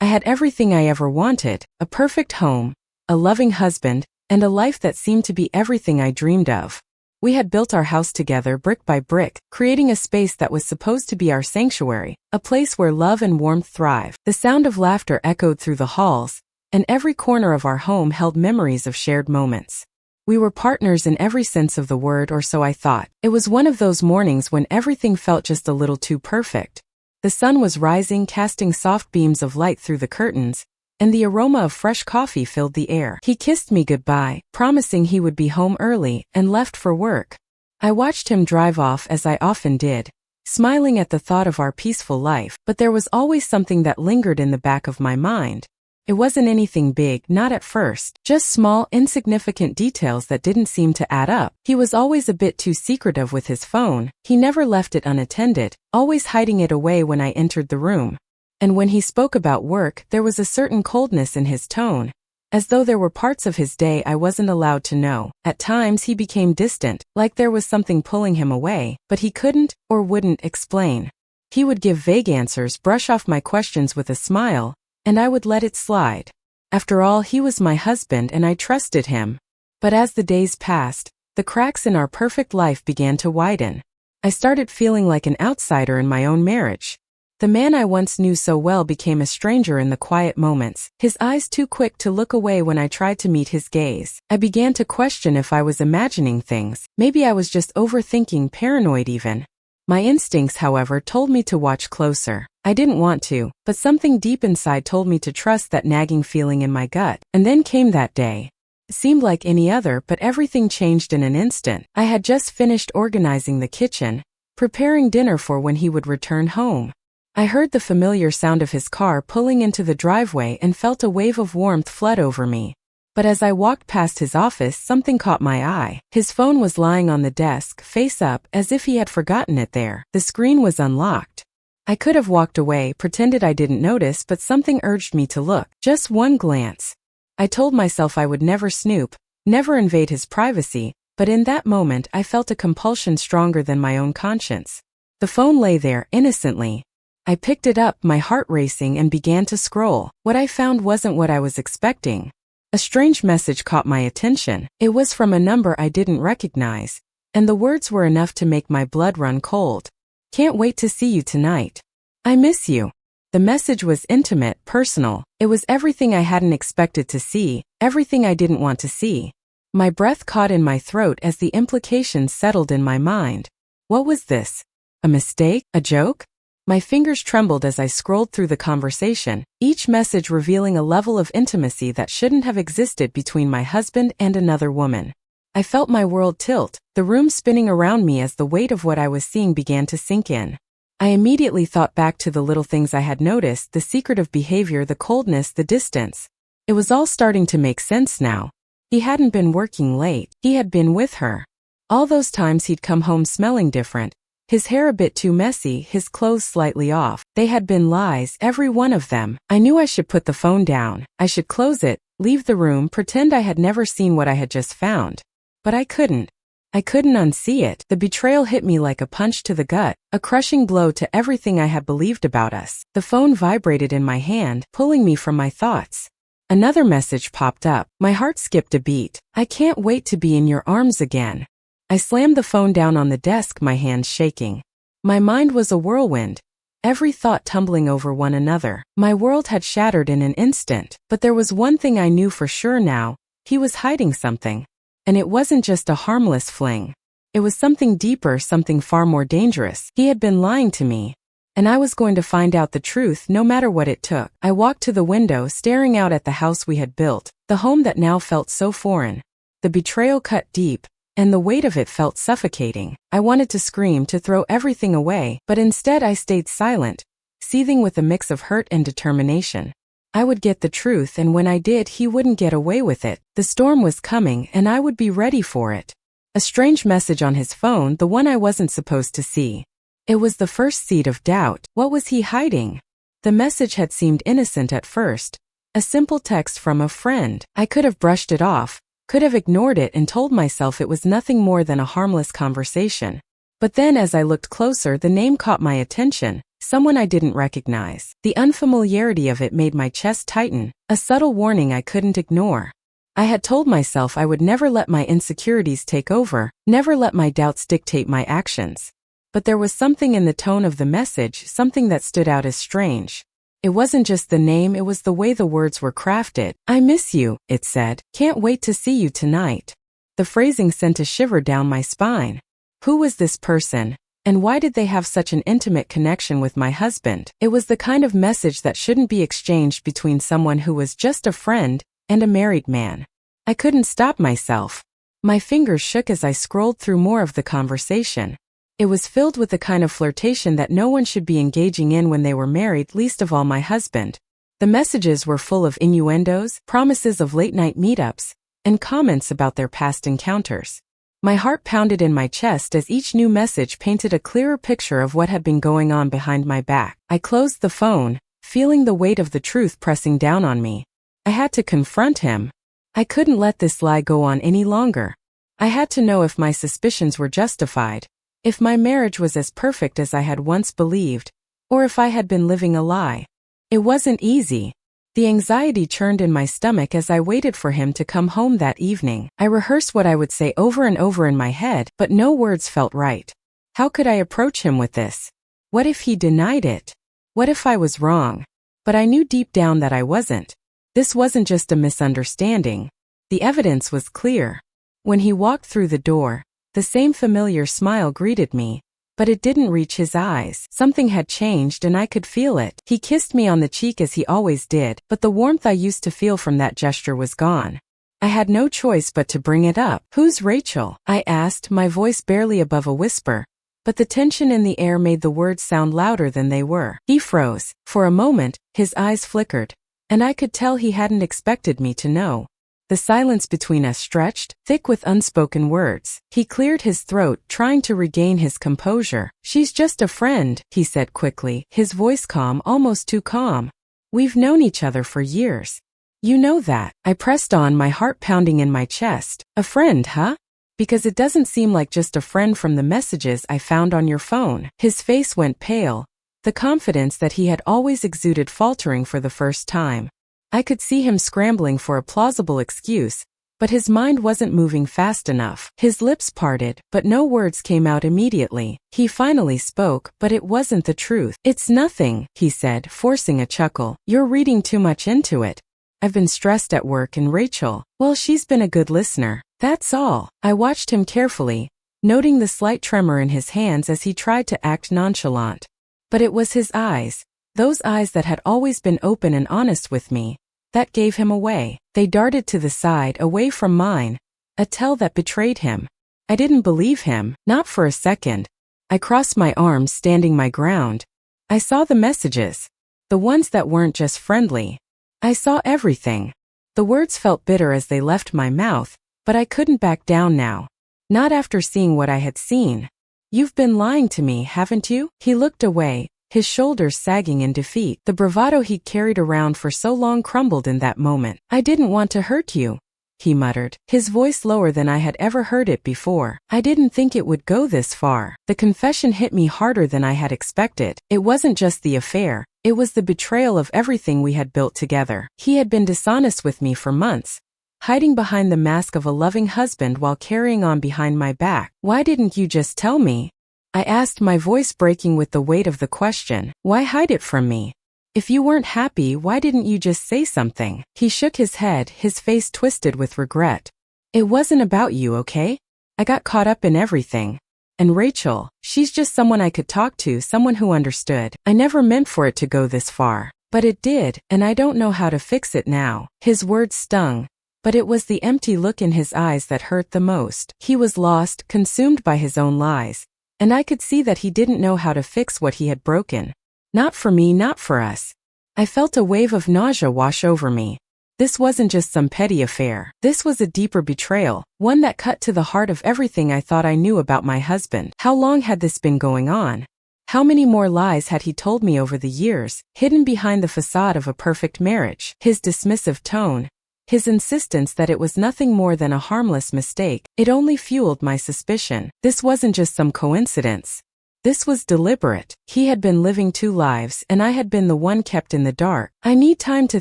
had everything I ever wanted, a perfect home, a loving husband, and a life that seemed to be everything I dreamed of. We had built our house together brick by brick, creating a space that was supposed to be our sanctuary, a place where love and warmth thrive. The sound of laughter echoed through the halls, and every corner of our home held memories of shared moments. We were partners in every sense of the word, or so I thought. It was one of those mornings when everything felt just a little too perfect. The sun was rising, casting soft beams of light through the curtains, and the aroma of fresh coffee filled the air. He kissed me goodbye, promising he would be home early, and left for work. I watched him drive off, as I often did, smiling at the thought of our peaceful life, but there was always something that lingered in the back of my mind. It wasn't anything big, not at first, just small, insignificant details that didn't seem to add up. He was always a bit too secretive with his phone. He never left it unattended, always hiding it away when I entered the room. And when he spoke about work, there was a certain coldness in his tone, as though there were parts of his day I wasn't allowed to know. At times he became distant, like there was something pulling him away, but he couldn't or wouldn't explain. He would give vague answers, brush off my questions with a smile, and I would let it slide. After all, he was my husband and I trusted him. But as the days passed, the cracks in our perfect life began to widen. I started feeling like an outsider in my own marriage. The man I once knew so well became a stranger in the quiet moments, his eyes too quick to look away when I tried to meet his gaze. I began to question if I was imagining things. Maybe I was just overthinking, paranoid even. My instincts, however, told me to watch closer. I didn't want to, but something deep inside told me to trust that nagging feeling in my gut. And then came that day. It seemed like any other, but everything changed in an instant. I had just finished organizing the kitchen, preparing dinner for when he would return home. I heard the familiar sound of his car pulling into the driveway and felt a wave of warmth flood over me. But as I walked past his office, something caught my eye. His phone was lying on the desk, face up, as if he had forgotten it there. The screen was unlocked. I could have walked away, pretended I didn't notice, but something urged me to look. Just one glance. I told myself I would never snoop, never invade his privacy, but in that moment I felt a compulsion stronger than my own conscience. The phone lay there, innocently. I picked it up, my heart racing, and began to scroll. What I found wasn't what I was expecting. A strange message caught my attention. It was from a number I didn't recognize, and the words were enough to make my blood run cold. Can't wait to see you tonight. I miss you. The message was intimate, personal. It was everything I hadn't expected to see, everything I didn't want to see. My breath caught in my throat as the implications settled in my mind. What was this? A mistake? A joke? My fingers trembled as I scrolled through the conversation, each message revealing a level of intimacy that shouldn't have existed between my husband and another woman. I felt my world tilt, the room spinning around me as the weight of what I was seeing began to sink in. I immediately thought back to the little things I had noticed, the secretive behavior, the coldness, the distance. It was all starting to make sense now. He hadn't been working late. He had been with her. All those times he'd come home smelling different, his hair a bit too messy, his clothes slightly off. They had been lies, every one of them. I knew I should put the phone down. I should close it, leave the room, pretend I had never seen what I had just found. But I couldn't. I couldn't unsee it. The betrayal hit me like a punch to the gut, a crushing blow to everything I had believed about us. The phone vibrated in my hand, pulling me from my thoughts. Another message popped up. My heart skipped a beat. I can't wait to be in your arms again. I slammed the phone down on the desk, my hands shaking. My mind was a whirlwind, every thought tumbling over one another. My world had shattered in an instant, but there was one thing I knew for sure now. He was hiding something. And it wasn't just a harmless fling. It was something deeper, something far more dangerous. He had been lying to me, and I was going to find out the truth no matter what it took. I walked to the window, staring out at the house we had built, the home that now felt so foreign. The betrayal cut deep, and the weight of it felt suffocating. I wanted to scream, to throw everything away, but instead I stayed silent, seething with a mix of hurt and determination. I would get the truth, and when I did, he wouldn't get away with it. The storm was coming, and I would be ready for it. A strange message on his phone, the one I wasn't supposed to see. It was the first seed of doubt. What was he hiding? The message had seemed innocent at first. A simple text from a friend. I could have brushed it off, could have ignored it and told myself it was nothing more than a harmless conversation. But then as I looked closer, the name caught my attention. someone I didn't recognize. The unfamiliarity of it made my chest tighten, a subtle warning I couldn't ignore. I had told myself I would never let my insecurities take over, never let my doubts dictate my actions. But there was something in the tone of the message, something that stood out as strange. It wasn't just the name, it was the way the words were crafted. "I miss you," it said. "Can't wait to see you tonight." The phrasing sent a shiver down my spine. Who was this person? And why did they have such an intimate connection with my husband? It was the kind of message that shouldn't be exchanged between someone who was just a friend and a married man. I couldn't stop myself. My fingers shook as I scrolled through more of the conversation. It was filled with the kind of flirtation that no one should be engaging in when they were married, least of all my husband. The messages were full of innuendos, promises of late-night meetups, and comments about their past encounters. My heart pounded in my chest as each new message painted a clearer picture of what had been going on behind my back. I closed the phone, feeling the weight of the truth pressing down on me. I had to confront him. I couldn't let this lie go on any longer. I had to know if my suspicions were justified, if my marriage was as perfect as I had once believed, or if I had been living a lie. It wasn't easy. The anxiety churned in my stomach as I waited for him to come home that evening. I rehearsed what I would say over and over in my head, but no words felt right. How could I approach him with this? What if he denied it? What if I was wrong? But I knew deep down that I wasn't. This wasn't just a misunderstanding. The evidence was clear. When he walked through the door, the same familiar smile greeted me, but it didn't reach his eyes. Something had changed and I could feel it. He kissed me on the cheek as he always did, but the warmth I used to feel from that gesture was gone. I had no choice but to bring it up. "Who's Rachel?" I asked, my voice barely above a whisper, but the tension in the air made the words sound louder than they were. He froze. For a moment, his eyes flickered, and I could tell he hadn't expected me to know. The silence between us stretched, thick with unspoken words. He cleared his throat, trying to regain his composure. "She's just a friend," he said quickly, his voice calm, almost too calm. "We've known each other for years. You know that." I pressed on, my heart pounding in my chest. "A friend, huh? Because it doesn't seem like just a friend from the messages I found on your phone." His face went pale, the confidence that he had always exuded faltering for the first time. I could see him scrambling for a plausible excuse, but his mind wasn't moving fast enough. His lips parted, but no words came out immediately. He finally spoke, but it wasn't the truth. "It's nothing," he said, forcing a chuckle. "You're reading too much into it. I've been stressed at work and Rachel, well, she's been a good listener. That's all." I watched him carefully, noting the slight tremor in his hands as he tried to act nonchalant. But it was his eyes. Those eyes that had always been open and honest with me, that gave him away. They darted to the side, away from mine, a tell that betrayed him. I didn't believe him, not for a second. I crossed my arms, standing my ground. I saw the messages, the ones that weren't just friendly. I saw everything. The words felt bitter as they left my mouth, but I couldn't back down now. Not after seeing what I had seen. "You've been lying to me, haven't you?" He looked away, his shoulders sagging in defeat. The bravado he'd carried around for so long crumbled in that moment. "I didn't want to hurt you," he muttered, his voice lower than I had ever heard it before. "I didn't think it would go this far." The confession hit me harder than I had expected. It wasn't just the affair, it was the betrayal of everything we had built together. He had been dishonest with me for months, hiding behind the mask of a loving husband while carrying on behind my back. "Why didn't you just tell me?" I asked, my voice breaking with the weight of the question. "Why hide it from me? If you weren't happy, why didn't you just say something?" He shook his head, his face twisted with regret. "It wasn't about you, okay? I got caught up in everything. And Rachel, she's just someone I could talk to, someone who understood. I never meant for it to go this far. But it did, and I don't know how to fix it now." His words stung, but it was the empty look in his eyes that hurt the most. He was lost, consumed by his own lies. And I could see that he didn't know how to fix what he had broken. Not for me, not for us. I felt a wave of nausea wash over me. This wasn't just some petty affair. This was a deeper betrayal, one that cut to the heart of everything I thought I knew about my husband. How long had this been going on? How many more lies had he told me over the years, hidden behind the facade of a perfect marriage? His dismissive tone, his insistence that it was nothing more than a harmless mistake, it only fueled my suspicion. This wasn't just some coincidence. This was deliberate. He had been living two lives, and I had been the one kept in the dark. "I need time to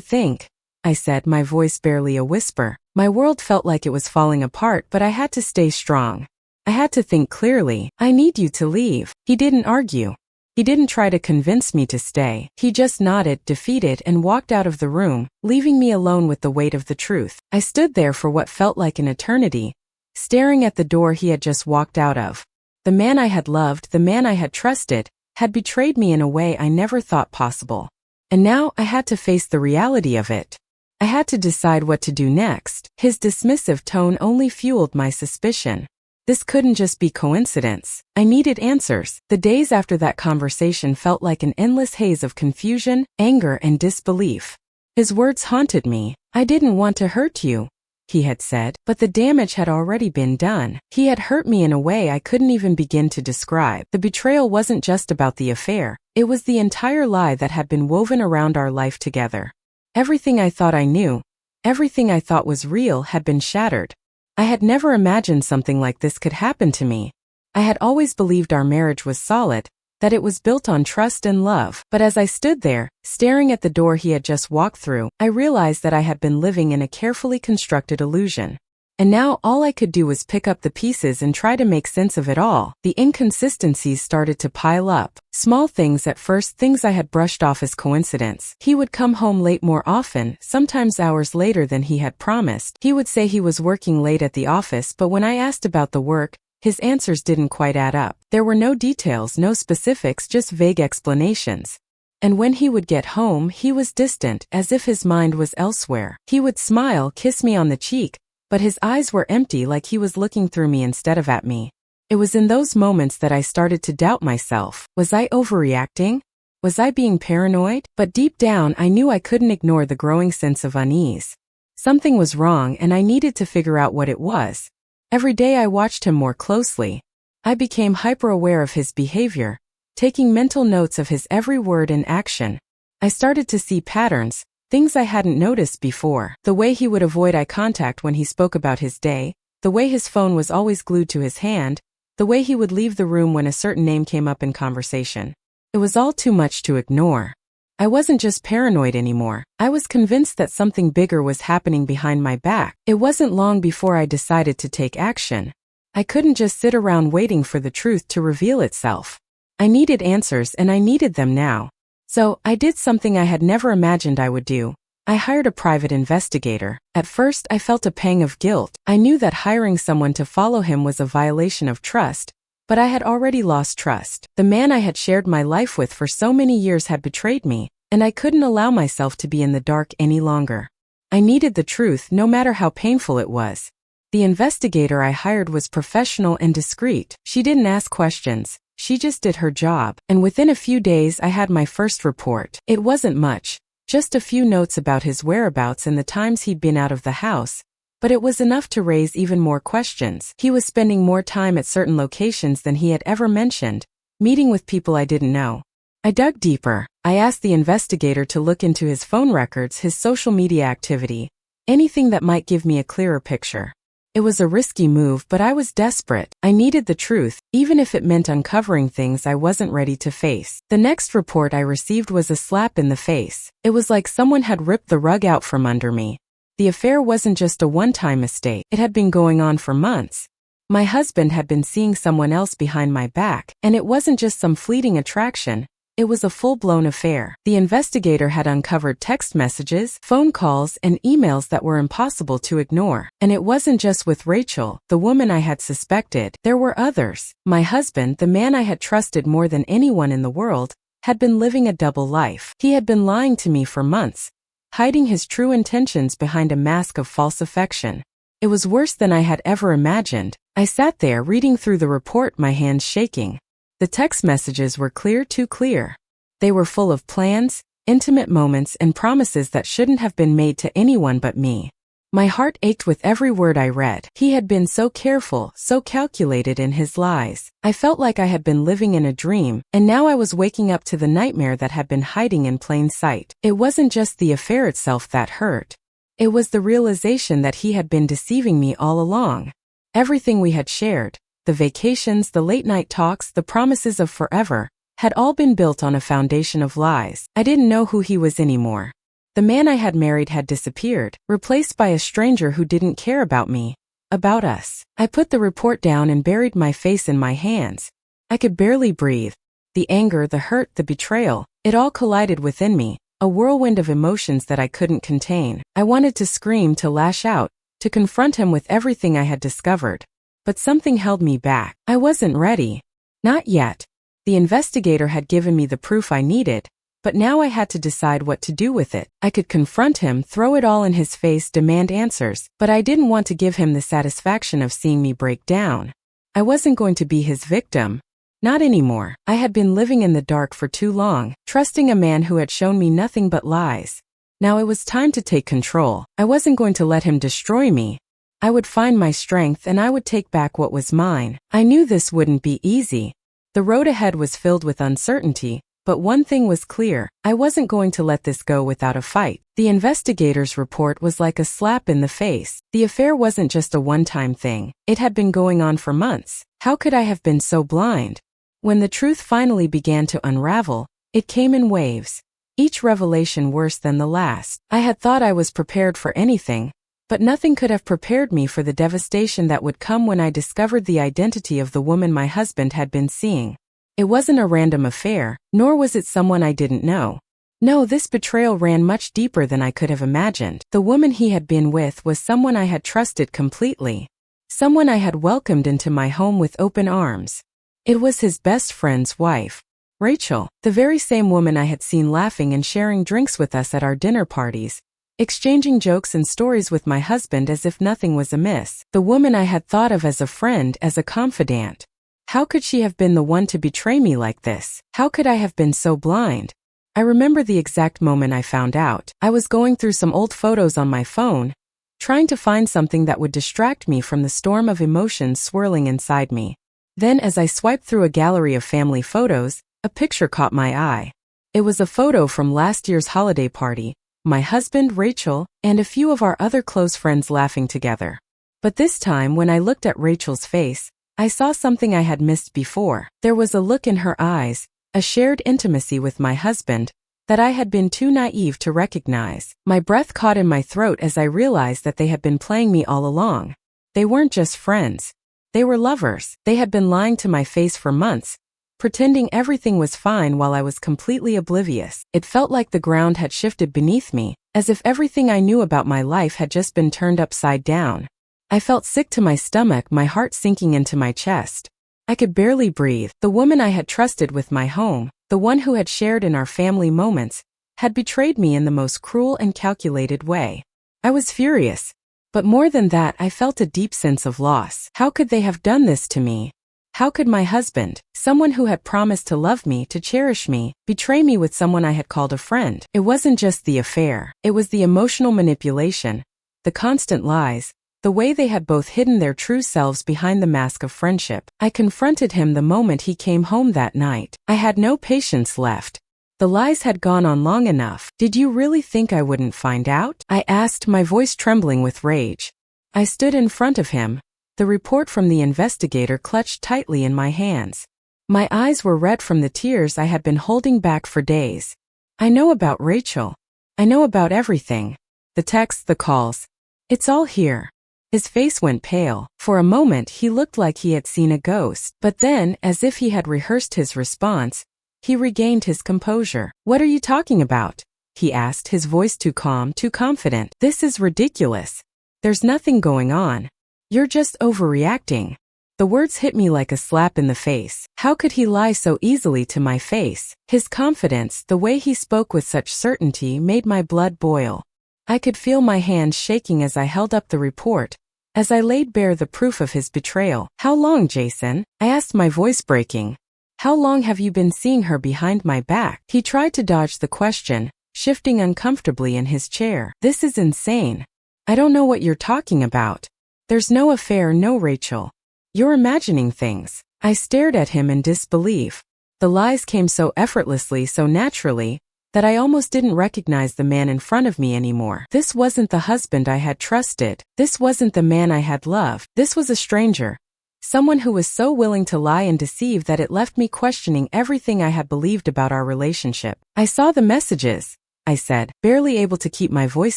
think," I said, my voice barely a whisper. My world felt like it was falling apart, but I had to stay strong. I had to think clearly. "I need you to leave." He didn't argue. He didn't try to convince me to stay. He just nodded, defeated, and walked out of the room, leaving me alone with the weight of the truth. I stood there for what felt like an eternity, staring at the door he had just walked out of. The man I had loved, the man I had trusted, had betrayed me in a way I never thought possible. And now I had to face the reality of it. I had to decide what to do next. His dismissive tone only fueled my suspicion. This couldn't just be coincidence. I needed answers. The days after that conversation felt like an endless haze of confusion, anger, and disbelief. His words haunted me. "I didn't want to hurt you," he had said, but the damage had already been done. He had hurt me in a way I couldn't even begin to describe. The betrayal wasn't just about the affair. It was the entire lie that had been woven around our life together. Everything I thought I knew, everything I thought was real had been shattered. I had never imagined something like this could happen to me. I had always believed our marriage was solid, that it was built on trust and love. But as I stood there, staring at the door he had just walked through, I realized that I had been living in a carefully constructed illusion. And now all I could do was pick up the pieces and try to make sense of it all. The inconsistencies started to pile up. Small things at first, things I had brushed off as coincidence. He would come home late more often, sometimes hours later than he had promised. He would say he was working late at the office, but when I asked about the work, his answers didn't quite add up. There were no details, no specifics, just vague explanations. And when he would get home, he was distant, as if his mind was elsewhere. He would smile, kiss me on the cheek, but his eyes were empty, like he was looking through me instead of at me. It was in those moments that I started to doubt myself. Was I overreacting? Was I being paranoid? But deep down, I knew I couldn't ignore the growing sense of unease. Something was wrong, and I needed to figure out what it was. Every day I watched him more closely. I became hyper-aware of his behavior, taking mental notes of his every word and action. I started to see patterns, things I hadn't noticed before. The way he would avoid eye contact when he spoke about his day, the way his phone was always glued to his hand, the way he would leave the room when a certain name came up in conversation. It was all too much to ignore. I wasn't just paranoid anymore. I was convinced that something bigger was happening behind my back. It wasn't long before I decided to take action. I couldn't just sit around waiting for the truth to reveal itself. I needed answers, and I needed them now. So, I did something I had never imagined I would do. I hired a private investigator. At first, I felt a pang of guilt. I knew that hiring someone to follow him was a violation of trust, but I had already lost trust. The man I had shared my life with for so many years had betrayed me, and I couldn't allow myself to be in the dark any longer. I needed the truth, no matter how painful it was. The investigator I hired was professional and discreet. She didn't ask questions. She just did her job, and within a few days I had my first report. It wasn't much, just a few notes about his whereabouts and the times he'd been out of the house, but it was enough to raise even more questions. He was spending more time at certain locations than he had ever mentioned, meeting with people I didn't know. I dug deeper. I asked the investigator to look into his phone records, his social media activity, anything that might give me a clearer picture. It was a risky move, but I was desperate. I needed the truth, even if it meant uncovering things I wasn't ready to face. The next report I received was a slap in the face. It was like someone had ripped the rug out from under me. The affair wasn't just a one-time mistake. It had been going on for months. My husband had been seeing someone else behind my back, and it wasn't just some fleeting attraction. It was a full-blown affair. The investigator had uncovered text messages, phone calls, and emails that were impossible to ignore. And it wasn't just with Rachel, the woman I had suspected. There were others. My husband, the man I had trusted more than anyone in the world, had been living a double life. He had been lying to me for months, hiding his true intentions behind a mask of false affection. It was worse than I had ever imagined. I sat there reading through the report, my hands shaking. The text messages were clear, too clear. They were full of plans, intimate moments, and promises that shouldn't have been made to anyone but me. My heart ached with every word I read. He had been so careful, so calculated in his lies. I felt like I had been living in a dream, and now I was waking up to the nightmare that had been hiding in plain sight. It wasn't just the affair itself that hurt. It was the realization that he had been deceiving me all along. Everything we had shared, the vacations, the late-night talks, the promises of forever, had all been built on a foundation of lies. I didn't know who he was anymore. The man I had married had disappeared, replaced by a stranger who didn't care about me, about us. I put the report down and buried my face in my hands. I could barely breathe. The anger, the hurt, the betrayal, it all collided within me, a whirlwind of emotions that I couldn't contain. I wanted to scream, to lash out, to confront him with everything I had discovered. But something held me back. I wasn't ready. Not yet. The investigator had given me the proof I needed, but now I had to decide what to do with it. I could confront him, throw it all in his face, demand answers, but I didn't want to give him the satisfaction of seeing me break down. I wasn't going to be his victim. Not anymore. I had been living in the dark for too long, trusting a man who had shown me nothing but lies. Now it was time to take control. I wasn't going to let him destroy me. I would find my strength and I would take back what was mine. I knew this wouldn't be easy. The road ahead was filled with uncertainty, but one thing was clear: I wasn't going to let this go without a fight. The investigator's report was like a slap in the face. The affair wasn't just a one-time thing. It had been going on for months. How could I have been so blind? When the truth finally began to unravel, it came in waves, each revelation worse than the last. I had thought I was prepared for anything, but nothing could have prepared me for the devastation that would come when I discovered the identity of the woman my husband had been seeing. It wasn't a random affair, nor was it someone I didn't know. No, this betrayal ran much deeper than I could have imagined. The woman he had been with was someone I had trusted completely. Someone I had welcomed into my home with open arms. It was his best friend's wife, Rachel, the very same woman I had seen laughing and sharing drinks with us at our dinner parties, exchanging jokes and stories with my husband as if nothing was amiss. The woman I had thought of as a friend, as a confidant. How could she have been the one to betray me like this? How could I have been so blind? I remember the exact moment I found out. I was going through some old photos on my phone, trying to find something that would distract me from the storm of emotions swirling inside me. Then, as I swiped through a gallery of family photos, a picture caught my eye. It was a photo from last year's holiday party, my husband, Rachel, and a few of our other close friends laughing together. But this time, when I looked at Rachel's face, I saw something I had missed before. There was a look in her eyes, a shared intimacy with my husband, that I had been too naive to recognize. My breath caught in my throat as I realized that they had been playing me all along. They weren't just friends. They were lovers. They had been lying to my face for months, pretending everything was fine while I was completely oblivious. It felt like the ground had shifted beneath me, as if everything I knew about my life had just been turned upside down. I felt sick to my stomach, my heart sinking into my chest. I could barely breathe. The woman I had trusted with my home, the one who had shared in our family moments, had betrayed me in the most cruel and calculated way. I was furious. But more than that, I felt a deep sense of loss. How could they have done this to me? How could my husband, someone who had promised to love me, to cherish me, betray me with someone I had called a friend? It wasn't just the affair. It was the emotional manipulation, the constant lies, the way they had both hidden their true selves behind the mask of friendship. I confronted him the moment he came home that night. I had no patience left. The lies had gone on long enough. Did you really think I wouldn't find out? I asked, my voice trembling with rage. I stood in front of him, the report from the investigator clutched tightly in my hands. My eyes were red from the tears I had been holding back for days. I know about Rachel. I know about everything. The texts, the calls. It's all here. His face went pale. For a moment he looked like he had seen a ghost. But then, as if he had rehearsed his response, he regained his composure. What are you talking about? He asked, his voice too calm, too confident. This is ridiculous. There's nothing going on. You're just overreacting. The words hit me like a slap in the face. How could he lie so easily to my face? His confidence, the way he spoke with such certainty, made my blood boil. I could feel my hands shaking as I held up the report, as I laid bare the proof of his betrayal. How long, Jason? I asked, my voice breaking. How long have you been seeing her behind my back? He tried to dodge the question, shifting uncomfortably in his chair. This is insane. I don't know what you're talking about. There's no affair, no Rachel. You're imagining things. I stared at him in disbelief. The lies came so effortlessly, so naturally, that I almost didn't recognize the man in front of me anymore. This wasn't the husband I had trusted. This wasn't the man I had loved. This was a stranger. Someone who was so willing to lie and deceive that it left me questioning everything I had believed about our relationship. I saw the messages, I said, barely able to keep my voice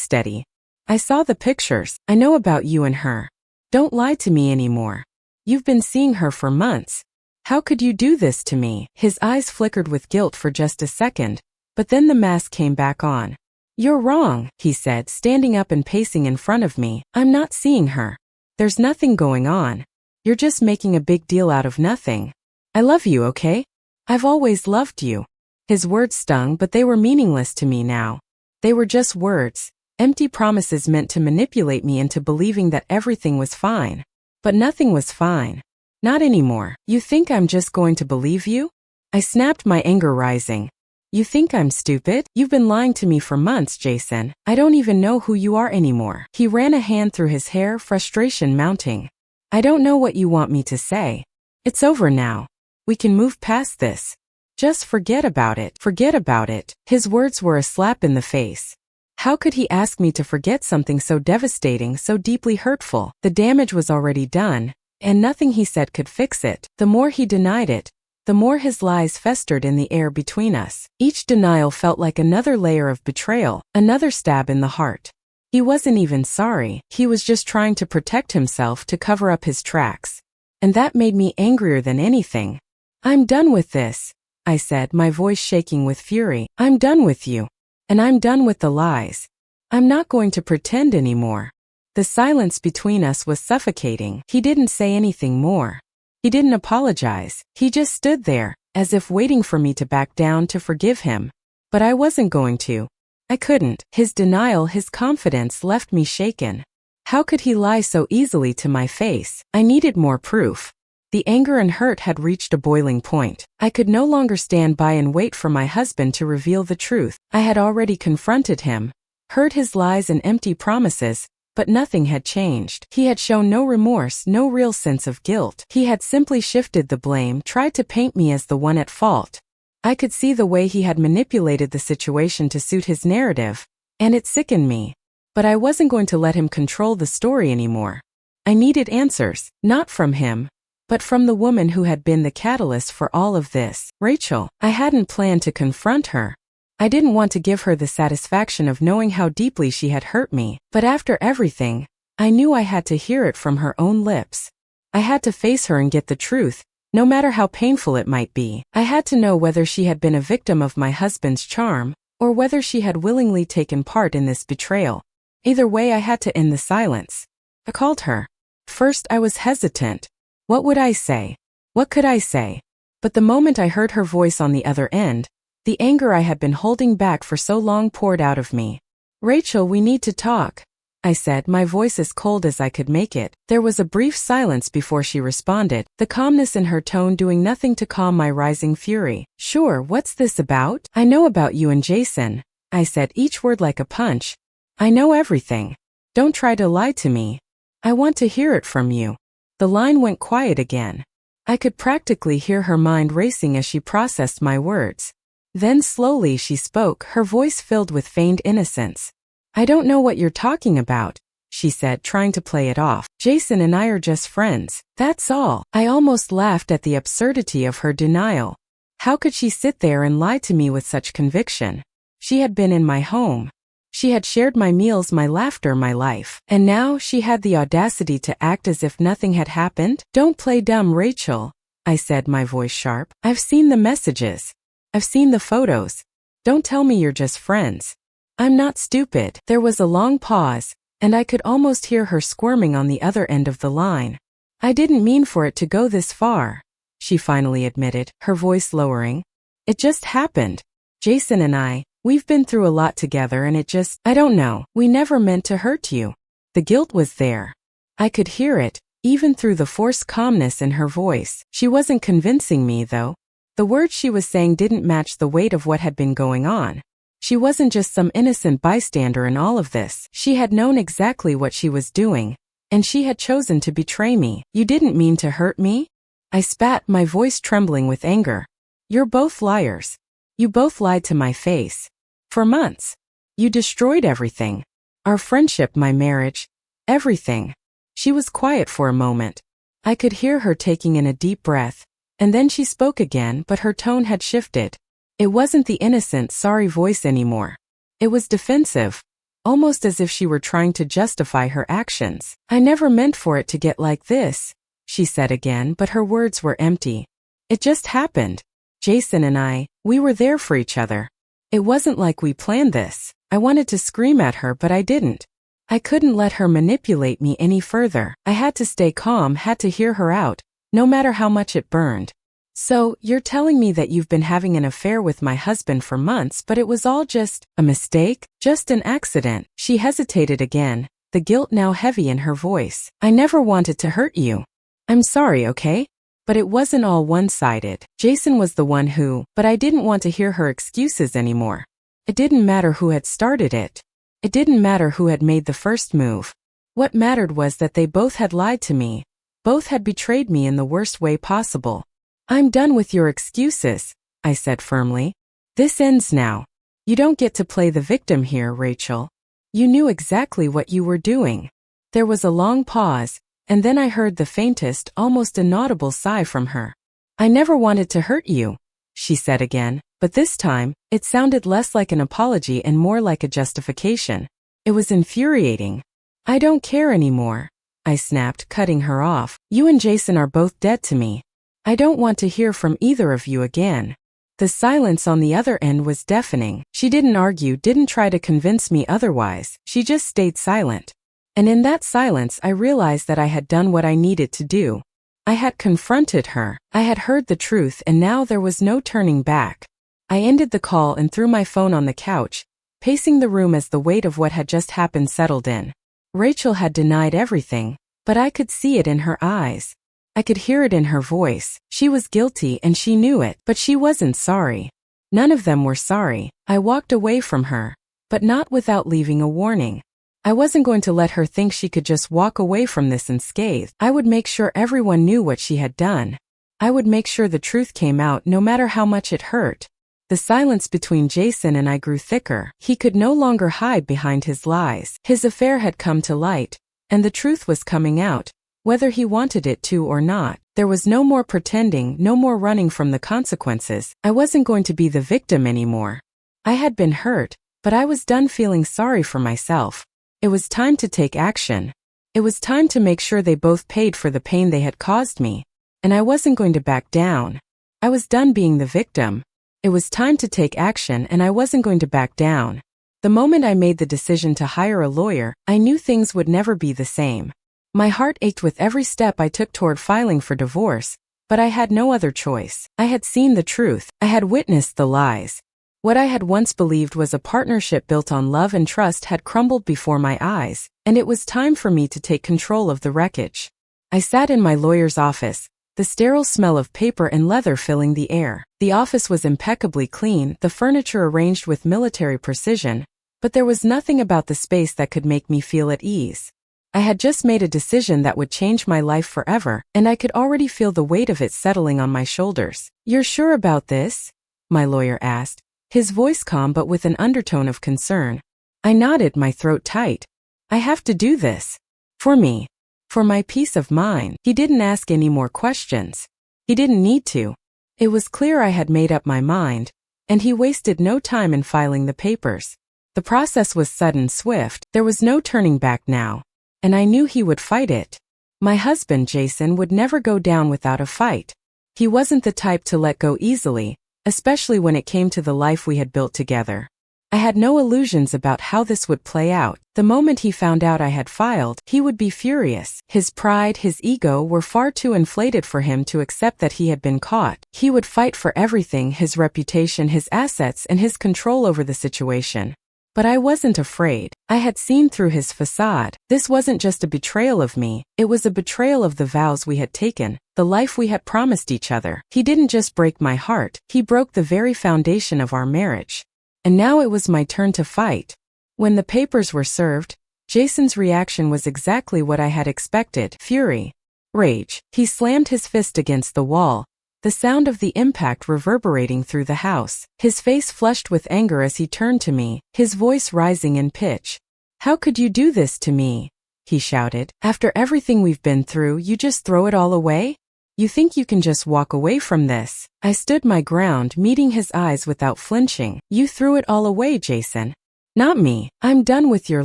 steady. I saw the pictures. I know about you and her. Don't lie to me anymore. You've been seeing her for months. How could you do this to me? His eyes flickered with guilt for just a second, but then the mask came back on. You're wrong, he said, standing up and pacing in front of me. I'm not seeing her. There's nothing going on. You're just making a big deal out of nothing. I love you, okay? I've always loved you. His words stung, but they were meaningless to me now. They were just words, empty promises meant to manipulate me into believing that everything was fine. But nothing was fine. Not anymore. You think I'm just going to believe you? I snapped, my anger rising. You think I'm stupid? You've been lying to me for months, Jason. I don't even know who you are anymore. He ran a hand through his hair, frustration mounting. I don't know what you want me to say. It's over now. We can move past this. Just forget about it. Forget about it. His words were a slap in the face. How could he ask me to forget something so devastating, so deeply hurtful? The damage was already done, and nothing he said could fix it. The more he denied it, the more his lies festered in the air between us. Each denial felt like another layer of betrayal, another stab in the heart. He wasn't even sorry. He was just trying to protect himself, to cover up his tracks. And that made me angrier than anything. I'm done with this, I said, my voice shaking with fury. I'm done with you. And I'm done with the lies. I'm not going to pretend anymore. The silence between us was suffocating. He didn't say anything more. He didn't apologize. He just stood there, as if waiting for me to back down, to forgive him. But I wasn't going to. I couldn't. His denial, his confidence left me shaken. How could he lie so easily to my face? I needed more proof. The anger and hurt had reached a boiling point. I could no longer stand by and wait for my husband to reveal the truth. I had already confronted him, heard his lies and empty promises, but nothing had changed. He had shown no remorse, no real sense of guilt. He had simply shifted the blame, tried to paint me as the one at fault. I could see the way he had manipulated the situation to suit his narrative, and it sickened me. But I wasn't going to let him control the story anymore. I needed answers, not from him, but from the woman who had been the catalyst for all of this. Rachel. I hadn't planned to confront her. I didn't want to give her the satisfaction of knowing how deeply she had hurt me, but after everything, I knew I had to hear it from her own lips. I had to face her and get the truth, no matter how painful it might be. I had to know whether she had been a victim of my husband's charm, or whether she had willingly taken part in this betrayal. Either way, I had to end the silence. I called her. First, I was hesitant. What would I say? What could I say? But the moment I heard her voice on the other end, the anger I had been holding back for so long poured out of me. Rachel, we need to talk, I said, my voice as cold as I could make it. There was a brief silence before she responded, the calmness in her tone doing nothing to calm my rising fury. Sure, what's this about? I know about you and Jason, I said, each word like a punch. I know everything. Don't try to lie to me. I want to hear it from you. The line went quiet again. I could practically hear her mind racing as she processed my words. Then slowly she spoke, her voice filled with feigned innocence. I don't know what you're talking about, she said, trying to play it off. Jason and I are just friends, that's all. I almost laughed at the absurdity of her denial. How could she sit there and lie to me with such conviction? She had been in my home. She had shared my meals, my laughter, my life. And now she had the audacity to act as if nothing had happened? Don't play dumb, Rachel, I said, my voice sharp. I've seen the messages. I've seen the photos. Don't tell me you're just friends. I'm not stupid. There was a long pause, and I could almost hear her squirming on the other end of the line. I didn't mean for it to go this far, she finally admitted, her voice lowering. It just happened. Jason and we've been through a lot together, and I don't know. We never meant to hurt you. The guilt was there. I could hear it, even through the forced calmness in her voice. She wasn't convincing me, though. The words she was saying didn't match the weight of what had been going on. She wasn't just some innocent bystander in all of this. She had known exactly what she was doing, and she had chosen to betray me. You didn't mean to hurt me? I spat, my voice trembling with anger. You're both liars. You both lied to my face. For months. You destroyed everything. Our friendship, my marriage. Everything. She was quiet for a moment. I could hear her taking in a deep breath, and then she spoke again, but her tone had shifted. It wasn't the innocent, sorry voice anymore. It was defensive, almost as if she were trying to justify her actions. "I never meant for it to get like this," she said again, but her words were empty. "It just happened. Jason and we were there for each other. It wasn't like we planned this." I wanted to scream at her, but I didn't. I couldn't let her manipulate me any further. I had to stay calm, had to hear her out, no matter how much it burned. "So, you're telling me that you've been having an affair with my husband for months, but it was all just a mistake? Just an accident?" She hesitated again, the guilt now heavy in her voice. "I never wanted to hurt you. I'm sorry, okay? But it wasn't all one-sided. Jason was the one who..." But I didn't want to hear her excuses anymore. It didn't matter who had started it. It didn't matter who had made the first move. What mattered was that they both had lied to me. Both had betrayed me in the worst way possible. "I'm done with your excuses," I said firmly. "This ends now. You don't get to play the victim here, Rachel. You knew exactly what you were doing." There was a long pause, and then I heard the faintest, almost inaudible sigh from her. "I never wanted to hurt you," she said again, but this time, it sounded less like an apology and more like a justification. It was infuriating. "I don't care anymore," I snapped, cutting her off. "You and Jason are both dead to me. I don't want to hear from either of you again." The silence on the other end was deafening. She didn't argue, didn't try to convince me otherwise. She just stayed silent. And in that silence, I realized that I had done what I needed to do. I had confronted her. I had heard the truth, and now there was no turning back. I ended the call and threw my phone on the couch, pacing the room as the weight of what had just happened settled in. Rachel had denied everything, but I could see it in her eyes. I could hear it in her voice. She was guilty and she knew it, but she wasn't sorry. None of them were sorry. I walked away from her, but not without leaving a warning. I wasn't going to let her think she could just walk away from this unscathed. I would make sure everyone knew what she had done. I would make sure the truth came out no matter how much it hurt. The silence between Jason and I grew thicker. He could no longer hide behind his lies. His affair had come to light, and the truth was coming out, whether he wanted it to or not. There was no more pretending, no more running from the consequences. I wasn't going to be the victim anymore. I had been hurt, but I was done feeling sorry for myself. It was time to take action. It was time to make sure they both paid for the pain they had caused me. And I wasn't going to back down. I was done being the victim. It was time to take action, and I wasn't going to back down. The moment I made the decision to hire a lawyer, I knew things would never be the same. My heart ached with every step I took toward filing for divorce, but I had no other choice. I had seen the truth. I had witnessed the lies. What I had once believed was a partnership built on love and trust had crumbled before my eyes, and it was time for me to take control of the wreckage. I sat in my lawyer's office, the sterile smell of paper and leather filling the air. The office was impeccably clean, the furniture arranged with military precision, but there was nothing about the space that could make me feel at ease. I had just made a decision that would change my life forever, and I could already feel the weight of it settling on my shoulders. "You're sure about this?" my lawyer asked, his voice calm but with an undertone of concern. I nodded, my throat tight. "I have to do this. For me. For my peace of mind." He didn't ask any more questions. He didn't need to. It was clear I had made up my mind, and he wasted no time in filing the papers. The process was sudden, swift. There was no turning back now. And I knew he would fight it. My husband, Jason, would never go down without a fight. He wasn't the type to let go easily, especially when it came to the life we had built together. I had no illusions about how this would play out. The moment he found out I had filed, he would be furious. His pride, his ego were far too inflated for him to accept that he had been caught. He would fight for everything, his reputation, his assets, and his control over the situation. But I wasn't afraid. I had seen through his facade. This wasn't just a betrayal of me, it was a betrayal of the vows we had taken, the life we had promised each other. He didn't just break my heart, he broke the very foundation of our marriage. And now it was my turn to fight. When the papers were served, Jason's reaction was exactly what I had expected: fury. Rage. He slammed his fist against the wall, the sound of the impact reverberating through the house. His face flushed with anger as he turned to me, his voice rising in pitch. "How could you do this to me? he shouted. "After everything we've been through, you just throw it all away? You think you can just walk away from this?" I stood my ground, meeting his eyes without flinching. "You threw it all away, Jason. Not me. I'm done with your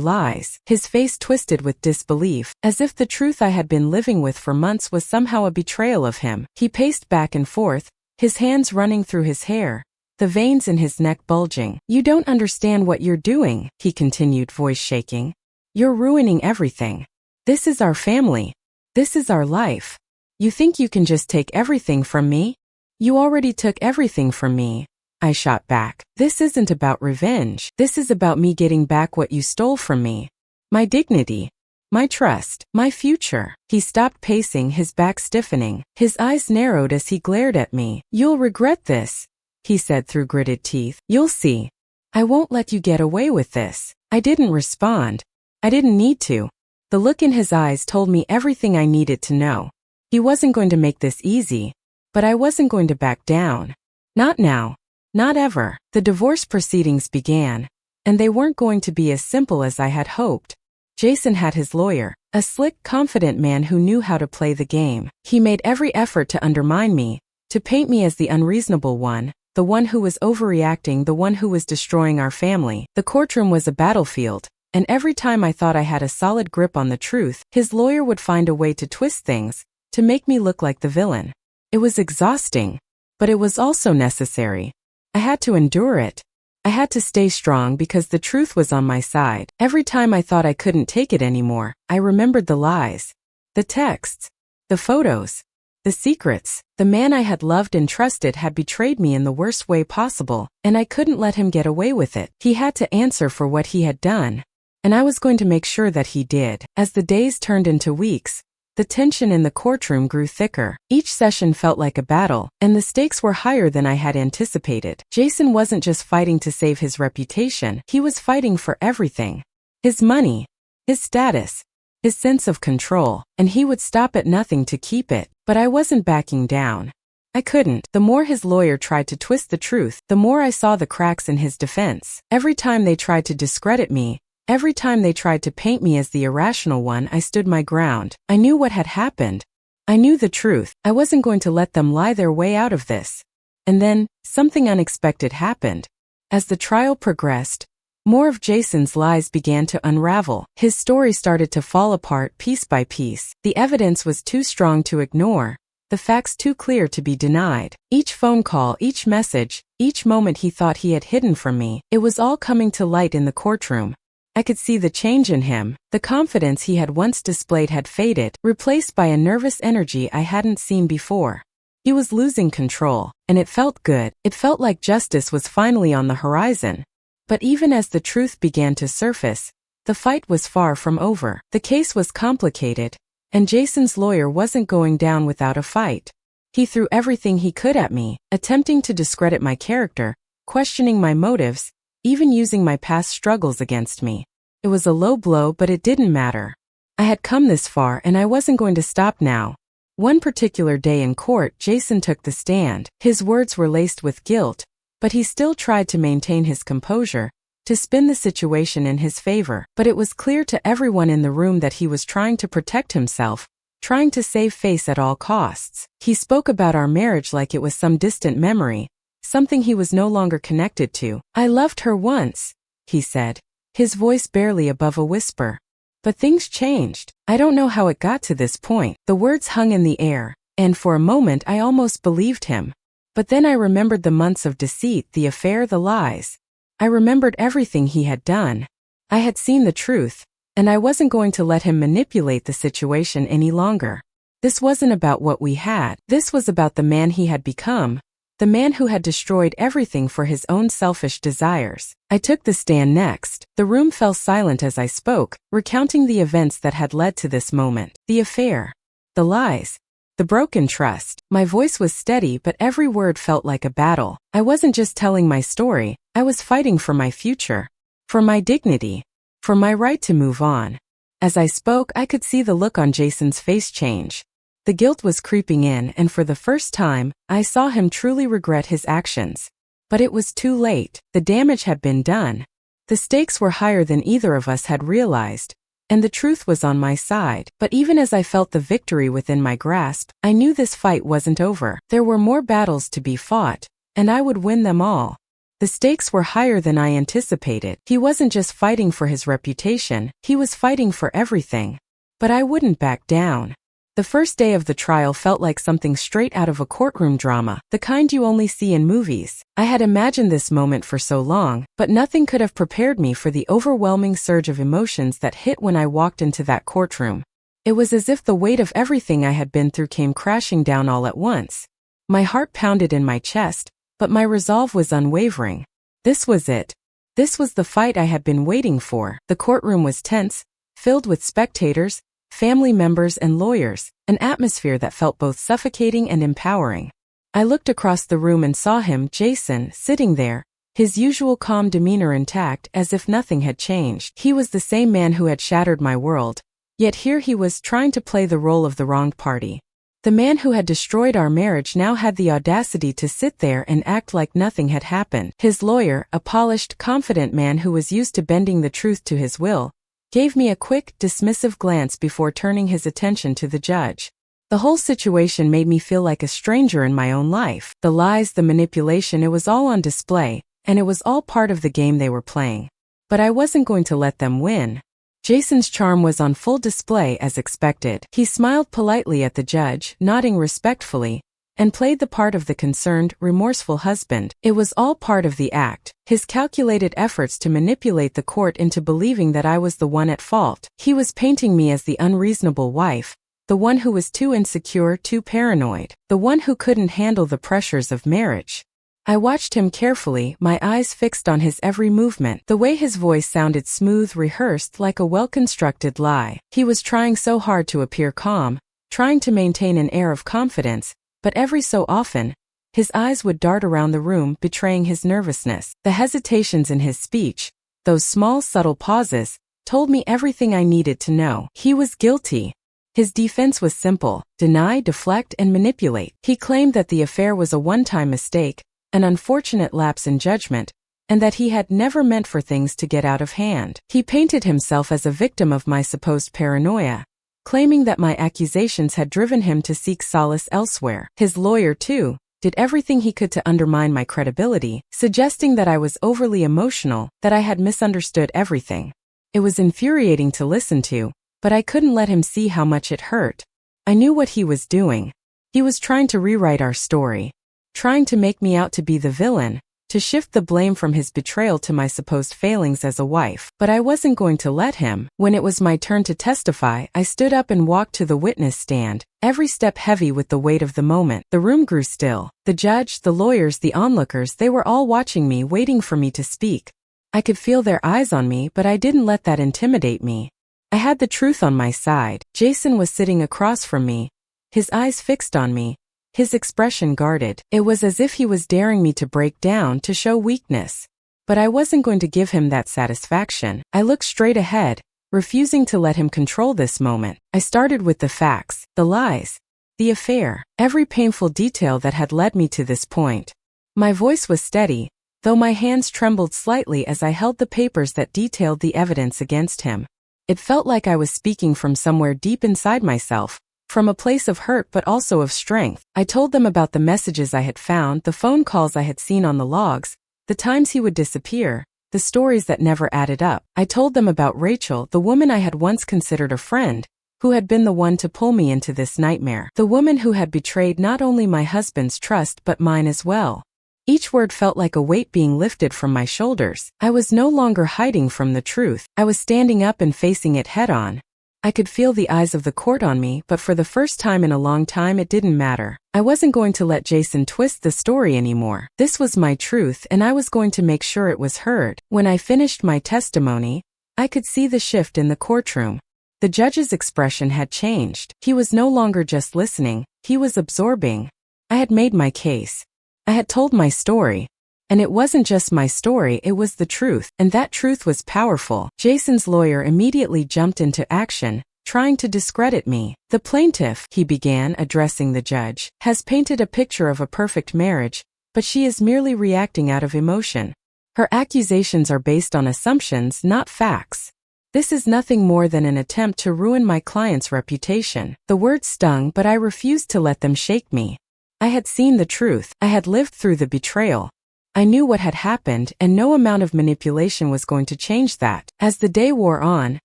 lies." His face twisted with disbelief, as if the truth I had been living with for months was somehow a betrayal of him. He paced back and forth, his hands running through his hair, the veins in his neck bulging. "You don't understand what you're doing," he continued, voice shaking. "You're ruining everything. This is our family. This is our life. You think you can just take everything from me? You already took everything from me," I shot back. "This isn't about revenge. This is about me getting back what you stole from me. My dignity. My trust. My future." He stopped pacing, his back stiffening. His eyes narrowed as he glared at me. "You'll regret this," he said through gritted teeth. "You'll see. I won't let you get away with this." I didn't respond. I didn't need to. The look in his eyes told me everything I needed to know. He wasn't going to make this easy, but I wasn't going to back down. Not now. Not ever. The divorce proceedings began, and they weren't going to be as simple as I had hoped. Jason had his lawyer, a slick, confident man who knew how to play the game. He made every effort to undermine me, to paint me as the unreasonable one, the one who was overreacting, the one who was destroying our family. The courtroom was a battlefield, and every time I thought I had a solid grip on the truth, his lawyer would find a way to twist things, to make me look like the villain. It was exhausting, but it was also necessary. I had to endure it. I had to stay strong because the truth was on my side. Every time I thought I couldn't take it anymore, I remembered the lies, the texts, the photos, the secrets. The man I had loved and trusted had betrayed me in the worst way possible, and I couldn't let him get away with it. He had to answer for what he had done, and I was going to make sure that he did. As the days turned into weeks, the tension in the courtroom grew thicker. Each session felt like a battle, and the stakes were higher than I had anticipated. Jason wasn't just fighting to save his reputation, he was fighting for everything. His money, his status, his sense of control, and he would stop at nothing to keep it. But I wasn't backing down. I couldn't. The more his lawyer tried to twist the truth, the more I saw the cracks in his defense. Every time they tried to discredit me, every time they tried to paint me as the irrational one, I stood my ground. I knew what had happened. I knew the truth. I wasn't going to let them lie their way out of this. And then, something unexpected happened. As the trial progressed, more of Jason's lies began to unravel. His story started to fall apart piece by piece. The evidence was too strong to ignore, the facts too clear to be denied. Each phone call, each message, each moment he thought he had hidden from me, it was all coming to light in the courtroom. I could see the change in him. The confidence he had once displayed had faded, replaced by a nervous energy I hadn't seen before. He was losing control, and it felt good. It felt like justice was finally on the horizon. But even as the truth began to surface, the fight was far from over. The case was complicated, and Jason's lawyer wasn't going down without a fight. He threw everything he could at me, attempting to discredit my character, questioning my motives, even using my past struggles against me. It was a low blow, but it didn't matter. I had come this far, and I wasn't going to stop now. One particular day in court, Jason took the stand. His words were laced with guilt, but he still tried to maintain his composure, to spin the situation in his favor. But it was clear to everyone in the room that he was trying to protect himself, trying to save face at all costs. He spoke about our marriage like it was some distant memory, something he was no longer connected to. "I loved her once," he said, his voice barely above a whisper. "But things changed. I don't know how it got to this point." The words hung in the air, and for a moment I almost believed him. But then I remembered the months of deceit, the affair, the lies. I remembered everything he had done. I had seen the truth, and I wasn't going to let him manipulate the situation any longer. This wasn't about what we had. This was about the man he had become, the man who had destroyed everything for his own selfish desires. I took the stand next. The room fell silent as I spoke, recounting the events that had led to this moment. The affair, the lies, the broken trust. My voice was steady, but every word felt like a battle. I wasn't just telling my story, I was fighting for my future, for my dignity, for my right to move on. As I spoke, I could see the look on Jason's face change. The guilt was creeping in, and for the first time, I saw him truly regret his actions. But it was too late. The damage had been done. The stakes were higher than either of us had realized. and the truth was on my side. But even as I felt the victory within my grasp, I knew this fight wasn't over. There were more battles to be fought, and I would win them all. The stakes were higher than I anticipated. He wasn't just fighting for his reputation, he was fighting for everything. But I wouldn't back down. The first day of the trial felt like something straight out of a courtroom drama, the kind you only see in movies. I had imagined this moment for so long, but nothing could have prepared me for the overwhelming surge of emotions that hit when I walked into that courtroom. It was as if the weight of everything I had been through came crashing down all at once. My heart pounded in my chest, but my resolve was unwavering. This was it. This was the fight I had been waiting for. The courtroom was tense, filled with spectators, family members and lawyers, an atmosphere that felt both suffocating and empowering. I looked across the room and saw him, Jason, sitting there, his usual calm demeanor intact as if nothing had changed. He was the same man who had shattered my world, yet here he was trying to play the role of the wronged party. The man who had destroyed our marriage now had the audacity to sit there and act like nothing had happened. His lawyer, a polished, confident man who was used to bending the truth to his will, gave me a quick, dismissive glance before turning his attention to the judge. The whole situation made me feel like a stranger in my own life. The lies, the manipulation, it was all on display, and it was all part of the game they were playing. But I wasn't going to let them win. Jason's charm was on full display as expected. He smiled politely at the judge, nodding respectfully, and played the part of the concerned, remorseful husband. It was all part of the act, his calculated efforts to manipulate the court into believing that I was the one at fault. He was painting me as the unreasonable wife, the one who was too insecure, too paranoid, the one who couldn't handle the pressures of marriage. I watched him carefully, my eyes fixed on his every movement. The way his voice sounded smooth, rehearsed, like a well-constructed lie. He was trying so hard to appear calm, trying to maintain an air of confidence, but every so often, his eyes would dart around the room, betraying his nervousness. The hesitations in his speech, those small, subtle pauses, told me everything I needed to know. He was guilty. His defense was simple: deny, deflect, and manipulate. He claimed that the affair was a one-time mistake, an unfortunate lapse in judgment, and that he had never meant for things to get out of hand. He painted himself as a victim of my supposed paranoia, claiming that my accusations had driven him to seek solace elsewhere. His lawyer, too, did everything he could to undermine my credibility, suggesting that I was overly emotional, that I had misunderstood everything. It was infuriating to listen to, but I couldn't let him see how much it hurt. I knew what he was doing. He was trying to rewrite our story, trying to make me out to be the villain, to shift the blame from his betrayal to my supposed failings as a wife. But I wasn't going to let him. When it was my turn to testify, I stood up and walked to the witness stand, every step heavy with the weight of the moment. The room grew still. The judge, the lawyers, the onlookers, they were all watching me, waiting for me to speak. I could feel their eyes on me, but I didn't let that intimidate me. I had the truth on my side. Jason was sitting across from me, his eyes fixed on me, his expression guarded. It was as if he was daring me to break down, to show weakness. But I wasn't going to give him that satisfaction. I looked straight ahead, refusing to let him control this moment. I started with the facts, the lies, the affair, every painful detail that had led me to this point. My voice was steady, though my hands trembled slightly as I held the papers that detailed the evidence against him. It felt like I was speaking from somewhere deep inside myself, from a place of hurt but also of strength. I told them about the messages I had found, the phone calls I had seen on the logs, the times he would disappear, the stories that never added up. I told them about Rachel, the woman I had once considered a friend, who had been the one to pull me into this nightmare. The woman who had betrayed not only my husband's trust but mine as well. Each word felt like a weight being lifted from my shoulders. I was no longer hiding from the truth. I was standing up and facing it head-on. I could feel the eyes of the court on me, but for the first time in a long time it didn't matter. I wasn't going to let Jason twist the story anymore. This was my truth, and I was going to make sure it was heard. When I finished my testimony, I could see the shift in the courtroom. The judge's expression had changed. He was no longer just listening, he was absorbing. I had made my case. I had told my story. And it wasn't just my story, it was the truth, and that truth was powerful. Jason's lawyer immediately jumped into action, trying to discredit me. The plaintiff, he began, addressing the judge, has painted a picture of a perfect marriage, but she is merely reacting out of emotion. Her accusations are based on assumptions, not facts. This is nothing more than an attempt to ruin my client's reputation. The words stung, but I refused to let them shake me. I had seen the truth. I had lived through the betrayal. I knew what had happened, and no amount of manipulation was going to change that. As the day wore on,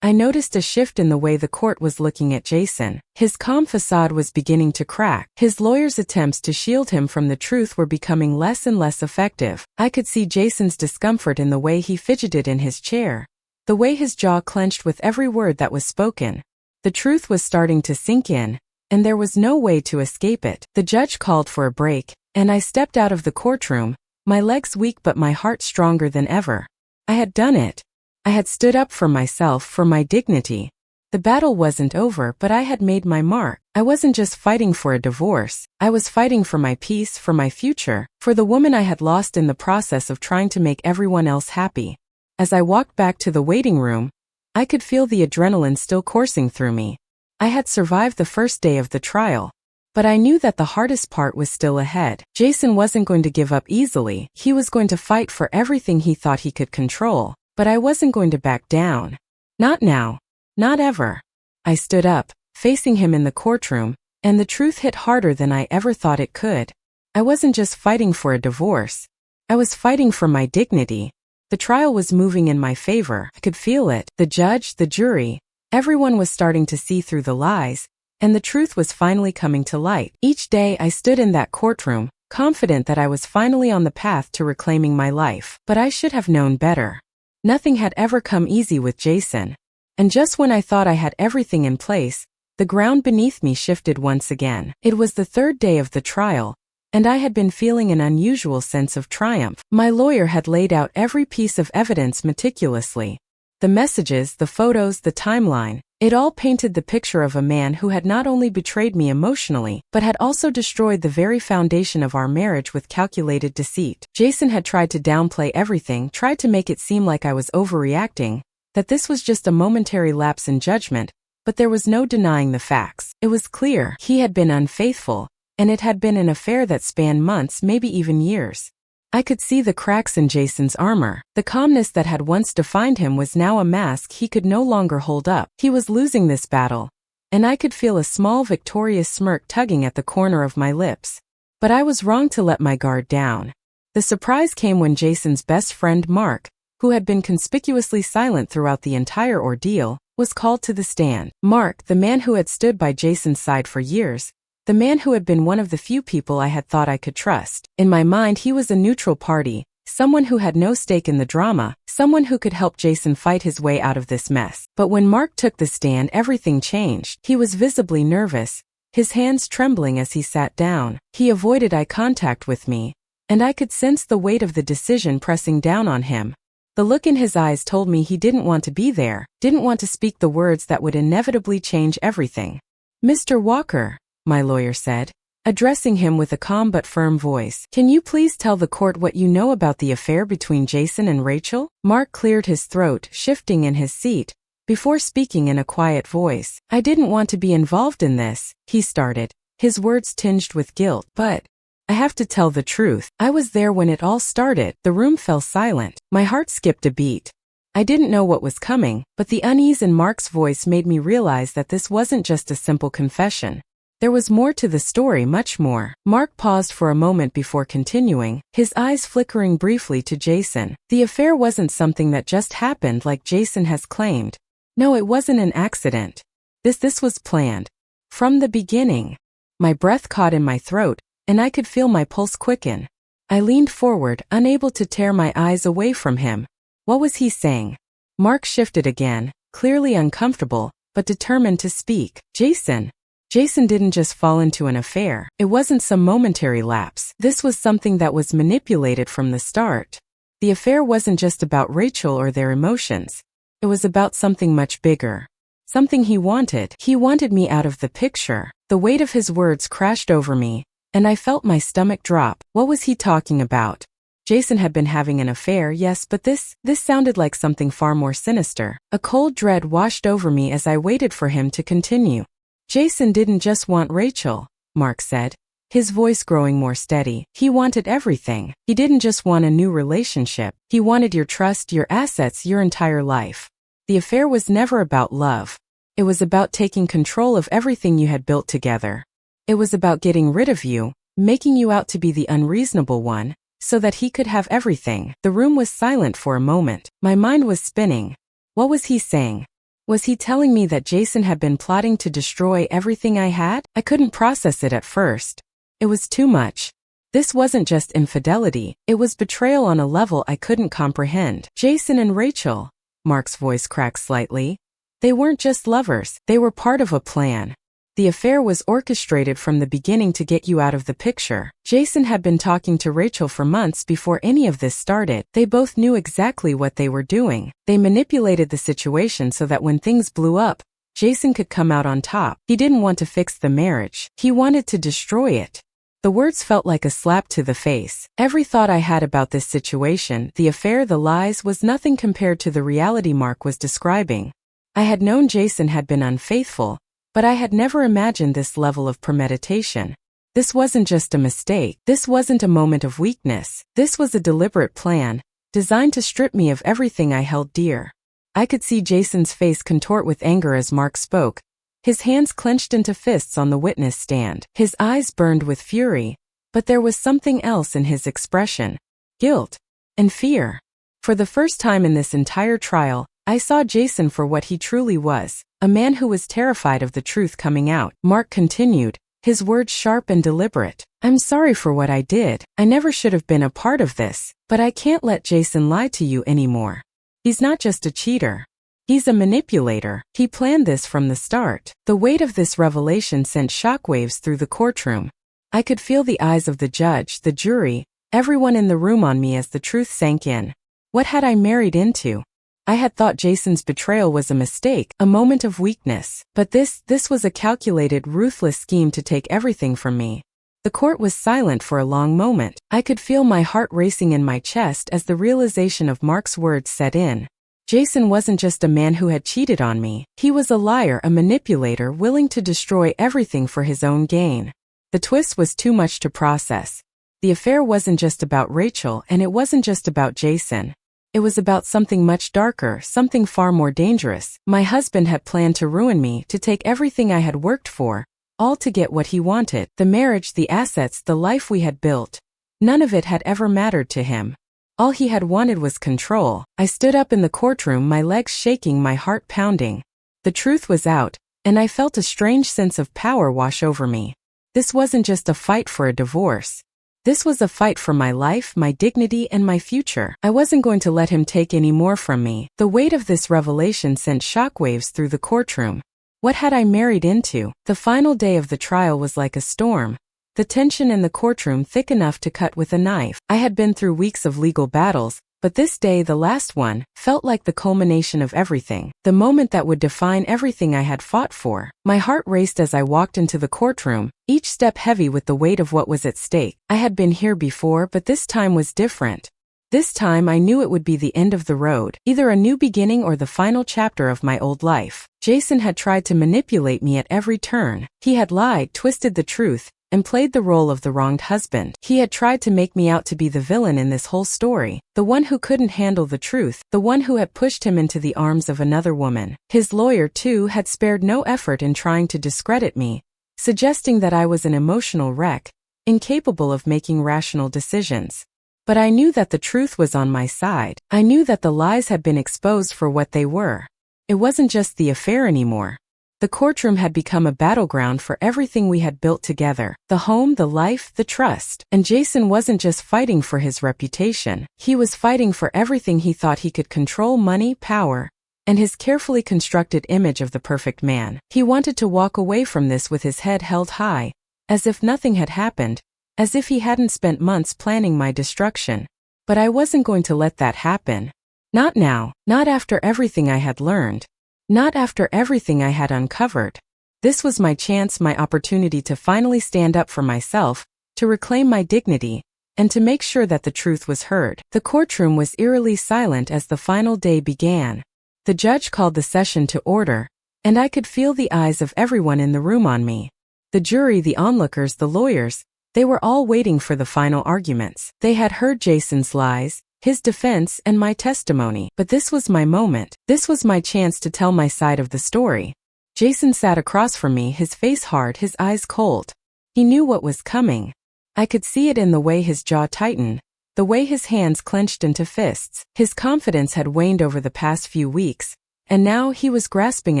I noticed a shift in the way the court was looking at Jason. His calm facade was beginning to crack. His lawyer's attempts to shield him from the truth were becoming less and less effective. I could see Jason's discomfort in the way he fidgeted in his chair, the way his jaw clenched with every word that was spoken. The truth was starting to sink in, and there was no way to escape it. The judge called for a break, and I stepped out of the courtroom, my legs weak but my heart stronger than ever. I had done it. I had stood up for myself, for my dignity. The battle wasn't over, but I had made my mark. I wasn't just fighting for a divorce. I was fighting for my peace, for my future, for the woman I had lost in the process of trying to make everyone else happy. As I walked back to the waiting room, I could feel the adrenaline still coursing through me. I had survived the first day of the trial, but I knew that the hardest part was still ahead. Jason wasn't going to give up easily. He was going to fight for everything he thought he could control. But I wasn't going to back down. Not now. Not ever. I stood up, facing him in the courtroom, and the truth hit harder than I ever thought it could. I wasn't just fighting for a divorce. I was fighting for my dignity. The trial was moving in my favor. I could feel it. The judge, the jury, everyone was starting to see through the lies, and the truth was finally coming to light. Each day I stood in that courtroom, confident that I was finally on the path to reclaiming my life. But I should have known better. Nothing had ever come easy with Jason. And just when I thought I had everything in place, the ground beneath me shifted once again. It was the third day of the trial, and I had been feeling an unusual sense of triumph. My lawyer had laid out every piece of evidence meticulously. The messages, the photos, the timeline. It all painted the picture of a man who had not only betrayed me emotionally, but had also destroyed the very foundation of our marriage with calculated deceit. Jason had tried to downplay everything, tried to make it seem like I was overreacting, that this was just a momentary lapse in judgment, but there was no denying the facts. It was clear he had been unfaithful, and it had been an affair that spanned months, maybe even years. I could see the cracks in Jason's armor. The calmness that had once defined him was now a mask he could no longer hold up. He was losing this battle, and I could feel a small victorious smirk tugging at the corner of my lips. But I was wrong to let my guard down. The surprise came when Jason's best friend Mark, who had been conspicuously silent throughout the entire ordeal, was called to the stand. Mark, the man who had stood by Jason's side for years, the man who had been one of the few people I had thought I could trust. In my mind, he was a neutral party, someone who had no stake in the drama, someone who could help Jason fight his way out of this mess. But when Mark took the stand, everything changed. He was visibly nervous, his hands trembling as he sat down. He avoided eye contact with me, and I could sense the weight of the decision pressing down on him. The look in his eyes told me he didn't want to be there, didn't want to speak the words that would inevitably change everything. "Mr. Walker," my lawyer said, addressing him with a calm but firm voice, "can you please tell the court what you know about the affair between Jason and Rachel?" Mark cleared his throat, shifting in his seat, before speaking in a quiet voice. "I didn't want to be involved in this," he started, his words tinged with guilt. "But I have to tell the truth. I was there when it all started." The room fell silent. My heart skipped a beat. I didn't know what was coming, but the unease in Mark's voice made me realize that this wasn't just a simple confession. There was more to the story, much more. Mark paused for a moment before continuing, his eyes flickering briefly to Jason. "The affair wasn't something that just happened like Jason has claimed. No, it wasn't an accident. This was planned. From the beginning." My breath caught in my throat, and I could feel my pulse quicken. I leaned forward, unable to tear my eyes away from him. What was he saying? Mark shifted again, clearly uncomfortable, but determined to speak. Jason didn't just fall into an affair. It wasn't some momentary lapse. This was something that was manipulated from the start. The affair wasn't just about Rachel or their emotions. It was about something much bigger. Something he wanted. He wanted me out of the picture. The weight of his words crashed over me, and I felt my stomach drop. What was he talking about? Jason had been having an affair, yes, but this sounded like something far more sinister. A cold dread washed over me as I waited for him to continue. "Jason didn't just want Rachel," Mark said, his voice growing more steady. "He wanted everything. He didn't just want a new relationship. He wanted your trust, your assets, your entire life." The affair was never about love. It was about taking control of everything you had built together. It was about getting rid of you, making you out to be the unreasonable one, so that he could have everything. The room was silent for a moment. My mind was spinning. What was he saying? Was he telling me that Jason had been plotting to destroy everything I had? I couldn't process it at first. It was too much. This wasn't just infidelity, it was betrayal on a level I couldn't comprehend. Jason and Rachel, Mark's voice cracked slightly. They weren't just lovers, they were part of a plan. The affair was orchestrated from the beginning to get you out of the picture. Jason had been talking to Rachel for months before any of this started. They both knew exactly what they were doing. They manipulated the situation so that when things blew up, Jason could come out on top. He didn't want to fix the marriage. He wanted to destroy it. The words felt like a slap to the face. Every thought I had about this situation, the affair, the lies, was nothing compared to the reality Mark was describing. I had known Jason had been unfaithful, but I had never imagined this level of premeditation. This wasn't just a mistake. This wasn't a moment of weakness. This was a deliberate plan, designed to strip me of everything I held dear. I could see Jason's face contort with anger as Mark spoke. His hands clenched into fists on the witness stand. His eyes burned with fury, but there was something else in his expression. Guilt and fear. For the first time in this entire trial, I saw Jason for what he truly was, a man who was terrified of the truth coming out. Mark continued, his words sharp and deliberate. I'm sorry for what I did. I never should have been a part of this, but I can't let Jason lie to you anymore. He's not just a cheater. He's a manipulator. He planned this from the start. The weight of this revelation sent shockwaves through the courtroom. I could feel the eyes of the judge, the jury, everyone in the room on me as the truth sank in. What had I married into? I had thought Jason's betrayal was a mistake, a moment of weakness. But this was a calculated, ruthless scheme to take everything from me. The court was silent for a long moment. I could feel my heart racing in my chest as the realization of Mark's words set in. Jason wasn't just a man who had cheated on me. He was a liar, a manipulator willing to destroy everything for his own gain. The twist was too much to process. The affair wasn't just about Rachel, and it wasn't just about Jason. It was about something much darker, something far more dangerous. My husband had planned to ruin me, to take everything I had worked for, all to get what he wanted. The marriage, the assets, the life we had built. None of it had ever mattered to him. All he had wanted was control. I stood up in the courtroom, my legs shaking, my heart pounding. The truth was out, and I felt a strange sense of power wash over me. This wasn't just a fight for a divorce. This was a fight for my life, my dignity, and my future. I wasn't going to let him take any more from me. The weight of this revelation sent shockwaves through the courtroom. What had I married into? The final day of the trial was like a storm. The tension in the courtroom thick enough to cut with a knife. I had been through weeks of legal battles, but this day, the last one, felt like the culmination of everything, the moment that would define everything I had fought for. My heart raced as I walked into the courtroom, each step heavy with the weight of what was at stake. I had been here before, but this time was different. This time I knew it would be the end of the road, either a new beginning or the final chapter of my old life. Jason had tried to manipulate me at every turn. He had lied, twisted the truth, and played the role of the wronged husband. He had tried to make me out to be the villain in this whole story, the one who couldn't handle the truth, the one who had pushed him into the arms of another woman. His lawyer, too, had spared no effort in trying to discredit me, suggesting that I was an emotional wreck, incapable of making rational decisions. But I knew that the truth was on my side. I knew that the lies had been exposed for what they were. It wasn't just the affair anymore. The courtroom had become a battleground for everything we had built together, the home, the life, the trust. And Jason wasn't just fighting for his reputation. He was fighting for everything he thought he could control: money, power, and his carefully constructed image of the perfect man. He wanted to walk away from this with his head held high, as if nothing had happened, as if he hadn't spent months planning my destruction. But I wasn't going to let that happen. Not now, not after everything I had learned. Not after everything I had uncovered. This was my chance, my opportunity to finally stand up for myself, to reclaim my dignity, and to make sure that the truth was heard. The courtroom was eerily silent as the final day began. The judge called the session to order, and I could feel the eyes of everyone in the room on me. The jury, the onlookers, the lawyers, they were all waiting for the final arguments. They had heard Jason's lies, his defense, and my testimony. But this was my moment. This was my chance to tell my side of the story. Jason sat across from me, his face hard, his eyes cold. He knew what was coming. I could see it in the way his jaw tightened, the way his hands clenched into fists. His confidence had waned over the past few weeks, and now he was grasping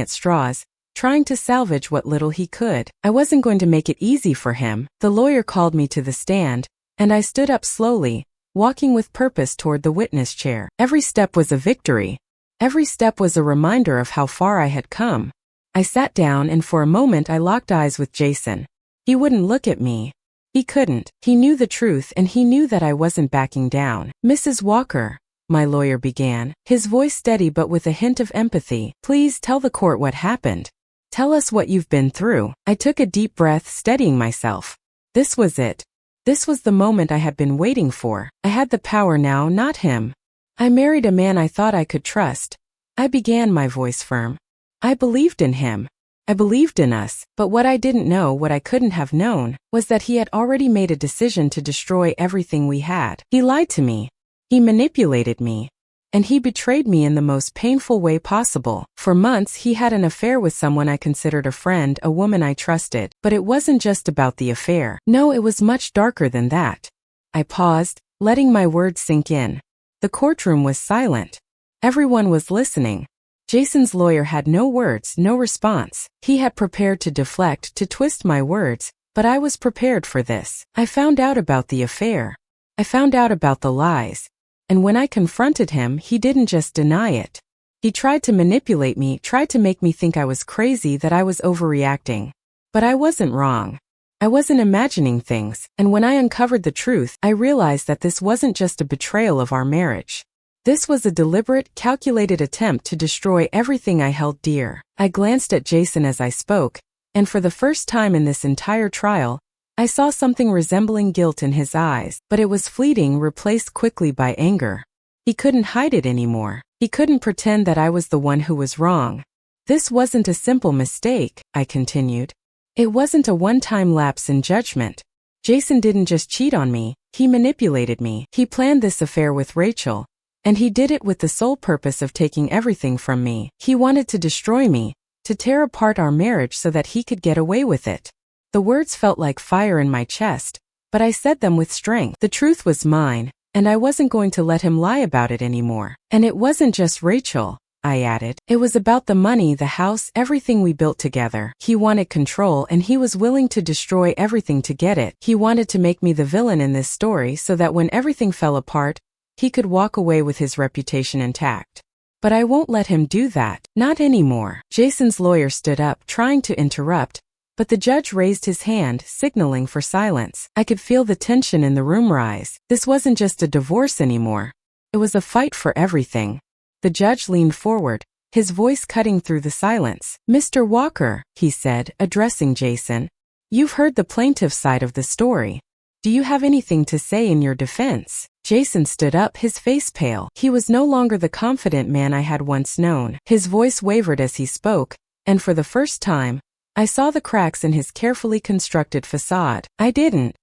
at straws, trying to salvage what little he could. I wasn't going to make it easy for him. The lawyer called me to the stand, and I stood up slowly, walking with purpose toward the witness chair. Every step was a victory. Every step was a reminder of how far I had come. I sat down, and for a moment I locked eyes with Jason. He wouldn't look at me. He couldn't. He knew the truth, and he knew that I wasn't backing down. "Mrs. Walker," my lawyer began, his voice steady but with a hint of empathy, "please tell the court what happened. Tell us what you've been through." I took a deep breath, steadying myself. This was it. This was the moment I had been waiting for. I had the power now, not him. "I married a man I thought I could trust." I began, my voice firm. "I believed in him. I believed in us, but what I didn't know, what I couldn't have known, was that he had already made a decision to destroy everything we had. He lied to me. He manipulated me. And he betrayed me in the most painful way possible. For months he had an affair with someone I considered a friend, a woman I trusted. But it wasn't just about the affair. No, it was much darker than that. I paused, letting my words sink in. The courtroom was silent. Everyone was listening. Jason's lawyer had no words, no response. He had prepared to deflect, to twist my words, but I was prepared for this. I found out about the affair. I found out about the lies. And when I confronted him, he didn't just deny it. He tried to manipulate me, tried to make me think I was crazy, that I was overreacting. But I wasn't wrong. I wasn't imagining things, and when I uncovered the truth, I realized that this wasn't just a betrayal of our marriage. This was a deliberate, calculated attempt to destroy everything I held dear. I glanced at Jason as I spoke, and for the first time in this entire trial, I saw something resembling guilt in his eyes, but it was fleeting, replaced quickly by anger. He couldn't hide it anymore. He couldn't pretend that I was the one who was wrong. "This wasn't a simple mistake," I continued. "It wasn't a one-time lapse in judgment. Jason didn't just cheat on me, he manipulated me. He planned this affair with Rachel. And he did it with the sole purpose of taking everything from me. He wanted to destroy me, to tear apart our marriage so that he could get away with it." The words felt like fire in my chest, but I said them with strength. The truth was mine, and I wasn't going to let him lie about it anymore. "And it wasn't just Rachel," I added. "It was about the money, the house, everything we built together. He wanted control, and he was willing to destroy everything to get it. He wanted to make me the villain in this story so that when everything fell apart, he could walk away with his reputation intact. But I won't let him do that. Not anymore." Jason's lawyer stood up, trying to interrupt, but the judge raised his hand, signaling for silence. I could feel the tension in the room rise. This wasn't just a divorce anymore. It was a fight for everything. The judge leaned forward, his voice cutting through the silence. "Mr. Walker," he said, addressing Jason, "you've heard the plaintiff's side of the story. Do you have anything to say in your defense?" Jason stood up, his face pale. He was no longer the confident man I had once known. His voice wavered as he spoke, and for the first time, I saw the cracks in his carefully constructed facade. I didn't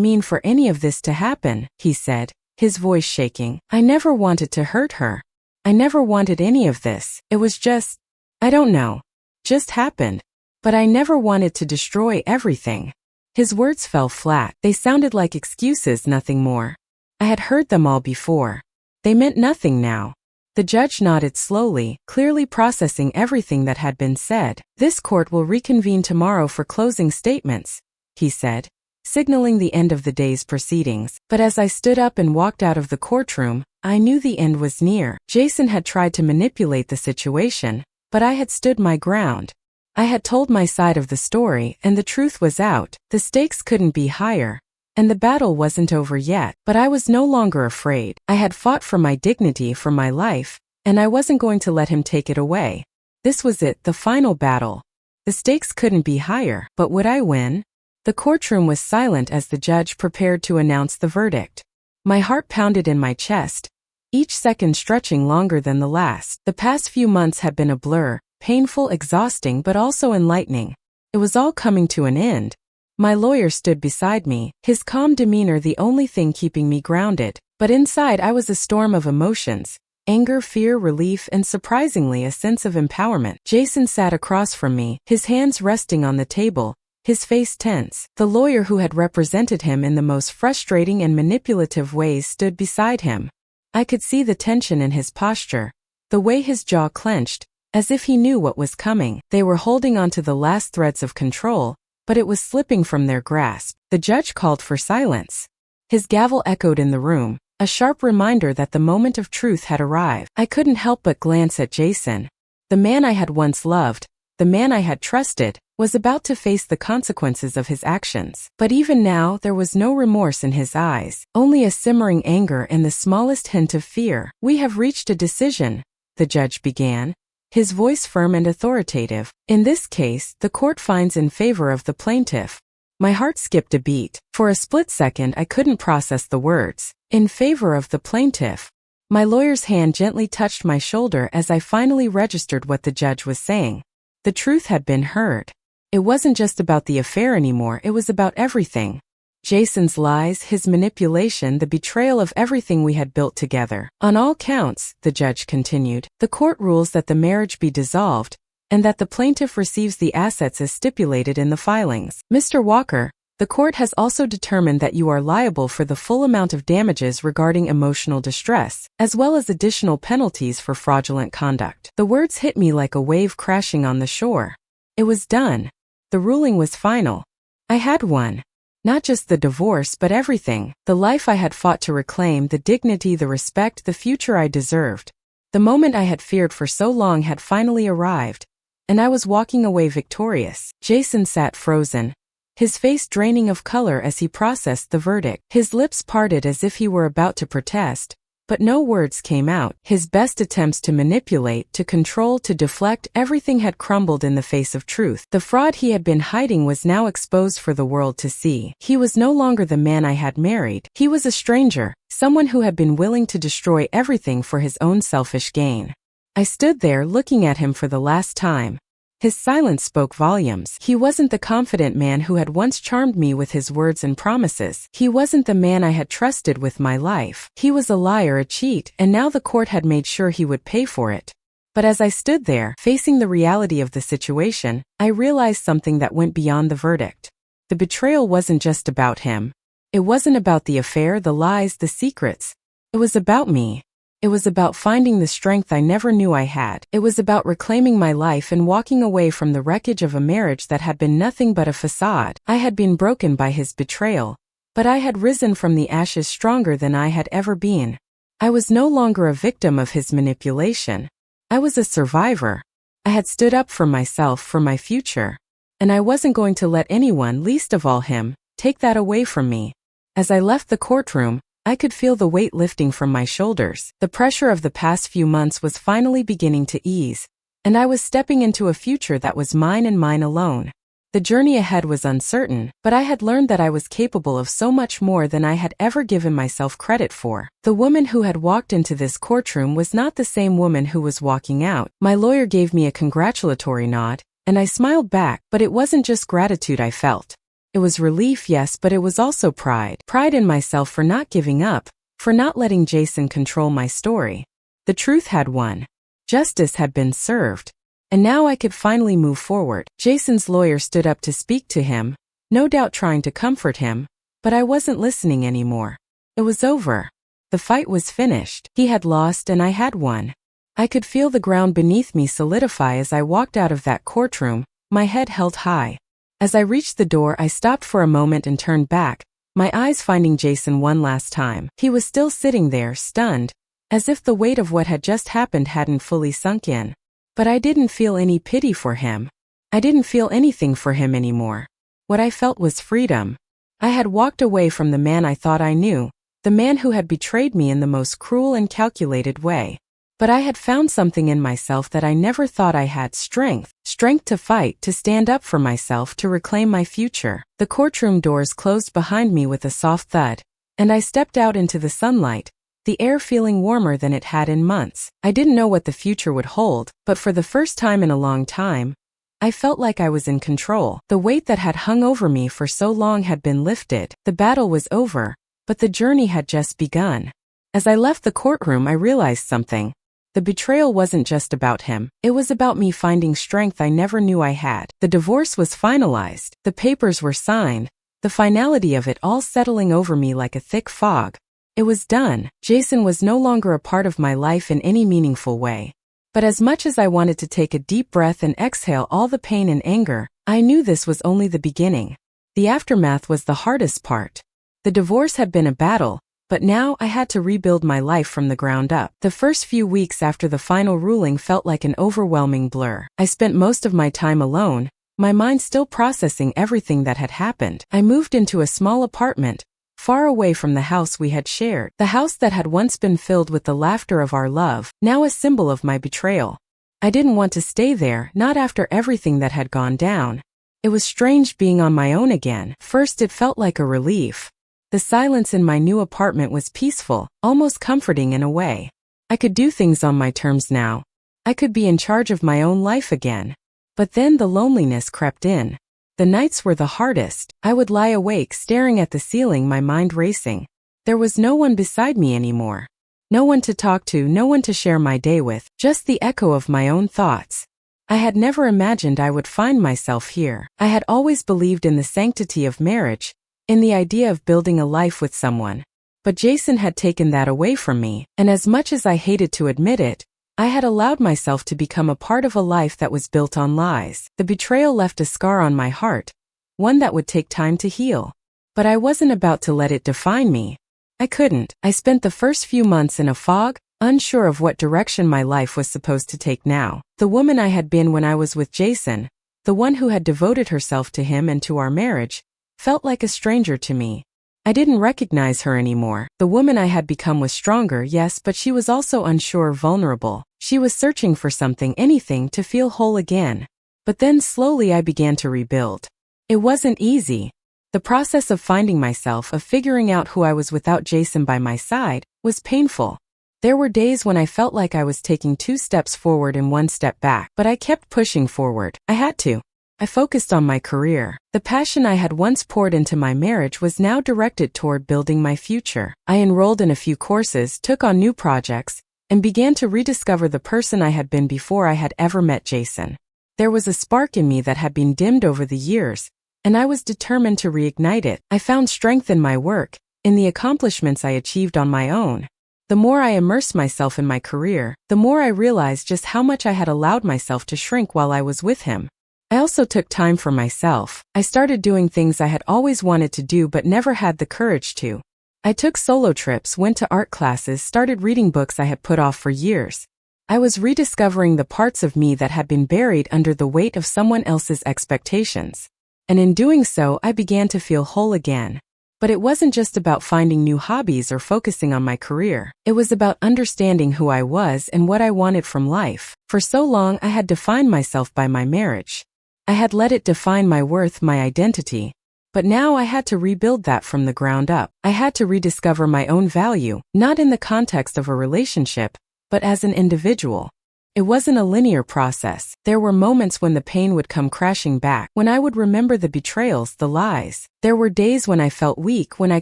mean for any of this to happen," he said, his voice shaking. "I never wanted to hurt her. I never wanted any of this. It was just, I don't know, just happened. But I never wanted to destroy everything." His words fell flat. They sounded like excuses, nothing more. I had heard them all before. They meant nothing now. The judge nodded slowly, clearly processing everything that had been said. "This court will reconvene tomorrow for closing statements," he said, signaling the end of the day's proceedings. But as I stood up and walked out of the courtroom, I knew the end was near. Jason had tried to manipulate the situation, but I had stood my ground. I had told my side of the story, and the truth was out. The stakes couldn't be higher. And the battle wasn't over yet, but I was no longer afraid. I had fought for my dignity, for my life, and I wasn't going to let him take it away. This was it, the final battle. The stakes couldn't be higher, but would I win? The courtroom was silent as the judge prepared to announce the verdict. My heart pounded in my chest, each second stretching longer than the last. The past few months had been a blur, painful, exhausting, but also enlightening. It was all coming to an end. My lawyer stood beside me, his calm demeanor the only thing keeping me grounded, But inside I was a storm of emotions. Anger, fear, relief, and surprisingly a sense of empowerment. Jason sat across from me, his hands resting on the table, his face tense. The lawyer who had represented him in the most frustrating and manipulative ways stood beside him. I could see the tension in his posture, the way his jaw clenched, as if he knew what was coming. They were holding on to the last threads of control, but it was slipping from their grasp. The judge called for silence. His gavel echoed in the room, a sharp reminder that the moment of truth had arrived. I couldn't help but glance at Jason. The man I had once loved, the man I had trusted, was about to face the consequences of his actions. But even now there was no remorse in his eyes, only a simmering anger and the smallest hint of fear. "We have reached a decision," the judge began, his voice firm and authoritative. "In this case, the court finds in favor of the plaintiff." My heart skipped a beat. For a split second I couldn't process the words. In favor of the plaintiff. My lawyer's hand gently touched my shoulder as I finally registered what the judge was saying. The truth had been heard. It wasn't just about the affair anymore, it was about everything. Jason's lies, his manipulation, the betrayal of everything we had built together. "On all counts," the judge continued, "the court rules that the marriage be dissolved, and that the plaintiff receives the assets as stipulated in the filings. Mr. Walker, the court has also determined that you are liable for the full amount of damages regarding emotional distress, as well as additional penalties for fraudulent conduct." The words hit me like a wave crashing on the shore. It was done. The ruling was final. I had won. Not just the divorce, but everything. The life I had fought to reclaim, the dignity, the respect, the future I deserved. The moment I had feared for so long had finally arrived, and I was walking away victorious. Jason sat frozen, his face draining of color as he processed the verdict. His lips parted as if he were about to protest, but no words came out. His best attempts to manipulate, to control, to deflect, everything had crumbled in the face of truth. The fraud he had been hiding was now exposed for the world to see. He was no longer the man I had married. He was a stranger, someone who had been willing to destroy everything for his own selfish gain. I stood there looking at him for the last time. His silence spoke volumes. He wasn't the confident man who had once charmed me with his words and promises. He wasn't the man I had trusted with my life. He was a liar, a cheat, and now the court had made sure he would pay for it. But as I stood there, facing the reality of the situation, I realized something that went beyond the verdict. The betrayal wasn't just about him. It wasn't about the affair, the lies, the secrets. It was about me. It was about finding the strength I never knew I had. It was about reclaiming my life and walking away from the wreckage of a marriage that had been nothing but a facade. I had been broken by his betrayal, but I had risen from the ashes stronger than I had ever been. I was no longer a victim of his manipulation. I was a survivor. I had stood up for myself, for my future. And I wasn't going to let anyone, least of all him, take that away from me. As I left the courtroom, I could feel the weight lifting from my shoulders. The pressure of the past few months was finally beginning to ease, and I was stepping into a future that was mine and mine alone. The journey ahead was uncertain, but I had learned that I was capable of so much more than I had ever given myself credit for. The woman who had walked into this courtroom was not the same woman who was walking out. My lawyer gave me a congratulatory nod, and I smiled back, but it wasn't just gratitude I felt. It was relief, yes, but it was also pride. Pride in myself for not giving up, for not letting Jason control my story. The truth had won. Justice had been served. And now I could finally move forward. Jason's lawyer stood up to speak to him, no doubt trying to comfort him, but I wasn't listening anymore. It was over. The fight was finished. He had lost and I had won. I could feel the ground beneath me solidify as I walked out of that courtroom, my head held high. As I reached the door, I stopped for a moment and turned back, my eyes finding Jason one last time. He was still sitting there, stunned, as if the weight of what had just happened hadn't fully sunk in. But I didn't feel any pity for him. I didn't feel anything for him anymore. What I felt was freedom. I had walked away from the man I thought I knew, the man who had betrayed me in the most cruel and calculated way. But I had found something in myself that I never thought I had: strength. Strength to fight, to stand up for myself, to reclaim my future. The courtroom doors closed behind me with a soft thud, and I stepped out into the sunlight, the air feeling warmer than it had in months. I didn't know what the future would hold, but for the first time in a long time, I felt like I was in control. The weight that had hung over me for so long had been lifted. The battle was over, but the journey had just begun. As I left the courtroom, I realized something. The betrayal wasn't just about him. It was about me finding strength I never knew I had. The divorce was finalized. The papers were signed. The finality of it all settling over me like a thick fog. It was done. Jason was no longer a part of my life in any meaningful way. But as much as I wanted to take a deep breath and exhale all the pain and anger, I knew this was only the beginning. The aftermath was the hardest part. The divorce had been a battle, but now I had to rebuild my life from the ground up. The first few weeks after the final ruling felt like an overwhelming blur. I spent most of my time alone, my mind still processing everything that had happened. I moved into a small apartment, far away from the house we had shared. The house that had once been filled with the laughter of our love, now a symbol of my betrayal. I didn't want to stay there, not after everything that had gone down. It was strange being on my own again. First, it felt like a relief. The silence in my new apartment was peaceful, almost comforting in a way. I could do things on my terms now. I could be in charge of my own life again. But then the loneliness crept in. The nights were the hardest. I would lie awake staring at the ceiling, my mind racing. There was no one beside me anymore. No one to talk to, no one to share my day with, just the echo of my own thoughts. I had never imagined I would find myself here. I had always believed in the sanctity of marriage, in the idea of building a life with someone. But Jason had taken that away from me, and as much as I hated to admit it, I had allowed myself to become a part of a life that was built on lies. The betrayal left a scar on my heart, one that would take time to heal. But I wasn't about to let it define me. I couldn't. I spent the first few months in a fog, unsure of what direction my life was supposed to take now. The woman I had been when I was with Jason, the one who had devoted herself to him and to our marriage, felt like a stranger to me. I didn't recognize her anymore. The woman I had become was stronger, yes, but she was also unsure, vulnerable. She was searching for something, anything, to feel whole again. But then slowly I began to rebuild. It wasn't easy. The process of finding myself, of figuring out who I was without Jason by my side, was painful. There were days when I felt like I was taking 2 steps forward and 1 step back, but I kept pushing forward. I had to. I focused on my career. The passion I had once poured into my marriage was now directed toward building my future. I enrolled in a few courses, took on new projects, and began to rediscover the person I had been before I had ever met Jason. There was a spark in me that had been dimmed over the years, and I was determined to reignite it. I found strength in my work, in the accomplishments I achieved on my own. The more I immersed myself in my career, the more I realized just how much I had allowed myself to shrink while I was with him. I also took time for myself. I started doing things I had always wanted to do but never had the courage to. I took solo trips, went to art classes, started reading books I had put off for years. I was rediscovering the parts of me that had been buried under the weight of someone else's expectations. And in doing so, I began to feel whole again. But it wasn't just about finding new hobbies or focusing on my career. It was about understanding who I was and what I wanted from life. For so long, I had defined myself by my marriage. I had let it define my worth, my identity. But now I had to rebuild that from the ground up. I had to rediscover my own value, not in the context of a relationship, but as an individual. It wasn't a linear process. There were moments when the pain would come crashing back, when I would remember the betrayals, the lies. There were days when I felt weak, when I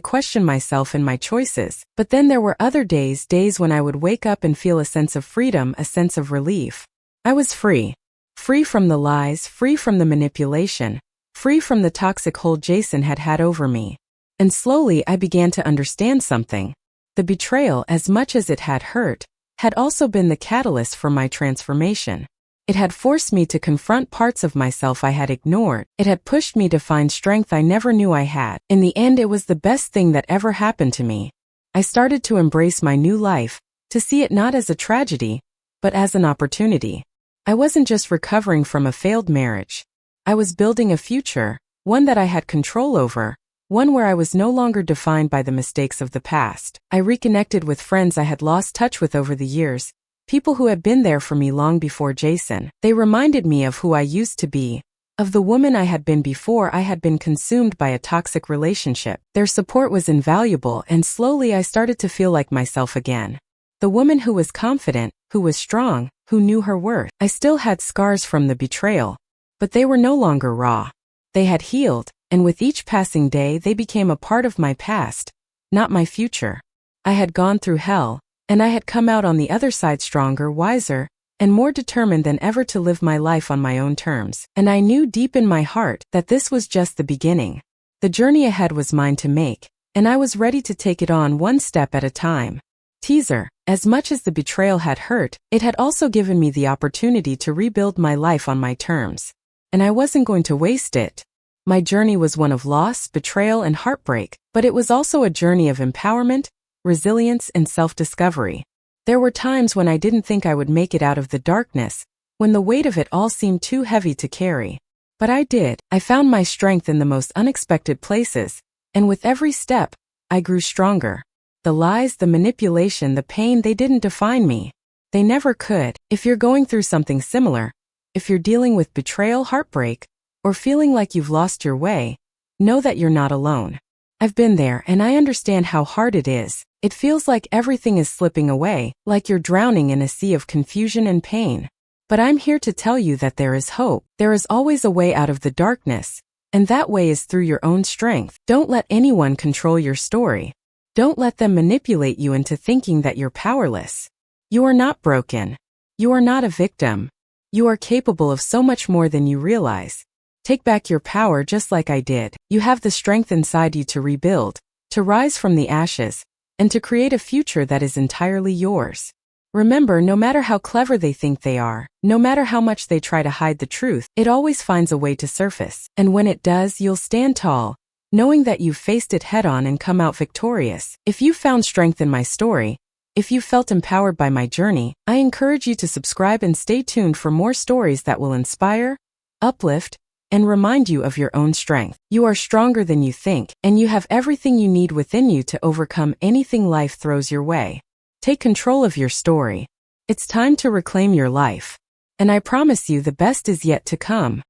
questioned myself and my choices. But then there were other days when I would wake up and feel a sense of freedom, a sense of relief. I was free. Free from the lies, free from the manipulation, free from the toxic hold Jason had had over me. And slowly I began to understand something. The betrayal, as much as it had hurt, had also been the catalyst for my transformation. It had forced me to confront parts of myself I had ignored. It had pushed me to find strength I never knew I had. In the end, it was the best thing that ever happened to me. I started to embrace my new life, to see it not as a tragedy, but as an opportunity. I wasn't just recovering from a failed marriage. I was building a future, one that I had control over, one where I was no longer defined by the mistakes of the past. I reconnected with friends I had lost touch with over the years, people who had been there for me long before Jason. They reminded me of who I used to be, of the woman I had been before I had been consumed by a toxic relationship. Their support was invaluable, and slowly I started to feel like myself again. The woman who was confident, who was strong, who knew her worth. I still had scars from the betrayal, but they were no longer raw. They had healed, and with each passing day they became a part of my past, not my future. I had gone through hell, and I had come out on the other side stronger, wiser, and more determined than ever to live my life on my own terms. And I knew deep in my heart that this was just the beginning. The journey ahead was mine to make, and I was ready to take it on one step at a time. Teaser: as much as the betrayal had hurt, it had also given me the opportunity to rebuild my life on my terms. And I wasn't going to waste it. My journey was one of loss, betrayal, and heartbreak, but it was also a journey of empowerment, resilience, and self-discovery. There were times when I didn't think I would make it out of the darkness, when the weight of it all seemed too heavy to carry. But I did. I found my strength in the most unexpected places, and with every step, I grew stronger. The lies, the manipulation, the pain, they didn't define me. They never could. If you're going through something similar, if you're dealing with betrayal, heartbreak, or feeling like you've lost your way, know that you're not alone. I've been there, and I understand how hard it is. It feels like everything is slipping away, like you're drowning in a sea of confusion and pain. But I'm here to tell you that there is hope. There is always a way out of the darkness, and that way is through your own strength. Don't let anyone control your story. Don't let them manipulate you into thinking that you're powerless. You are not broken. You are not a victim. You are capable of so much more than you realize. Take back your power just like I did. You have the strength inside you to rebuild, to rise from the ashes, and to create a future that is entirely yours. Remember, no matter how clever they think they are, no matter how much they try to hide the truth, it always finds a way to surface. And when it does, you'll stand tall, knowing that you've faced it head-on and come out victorious. If you found strength in my story, if you felt empowered by my journey, I encourage you to subscribe and stay tuned for more stories that will inspire, uplift, and remind you of your own strength. You are stronger than you think, and you have everything you need within you to overcome anything life throws your way. Take control of your story. It's time to reclaim your life. And I promise you the best is yet to come.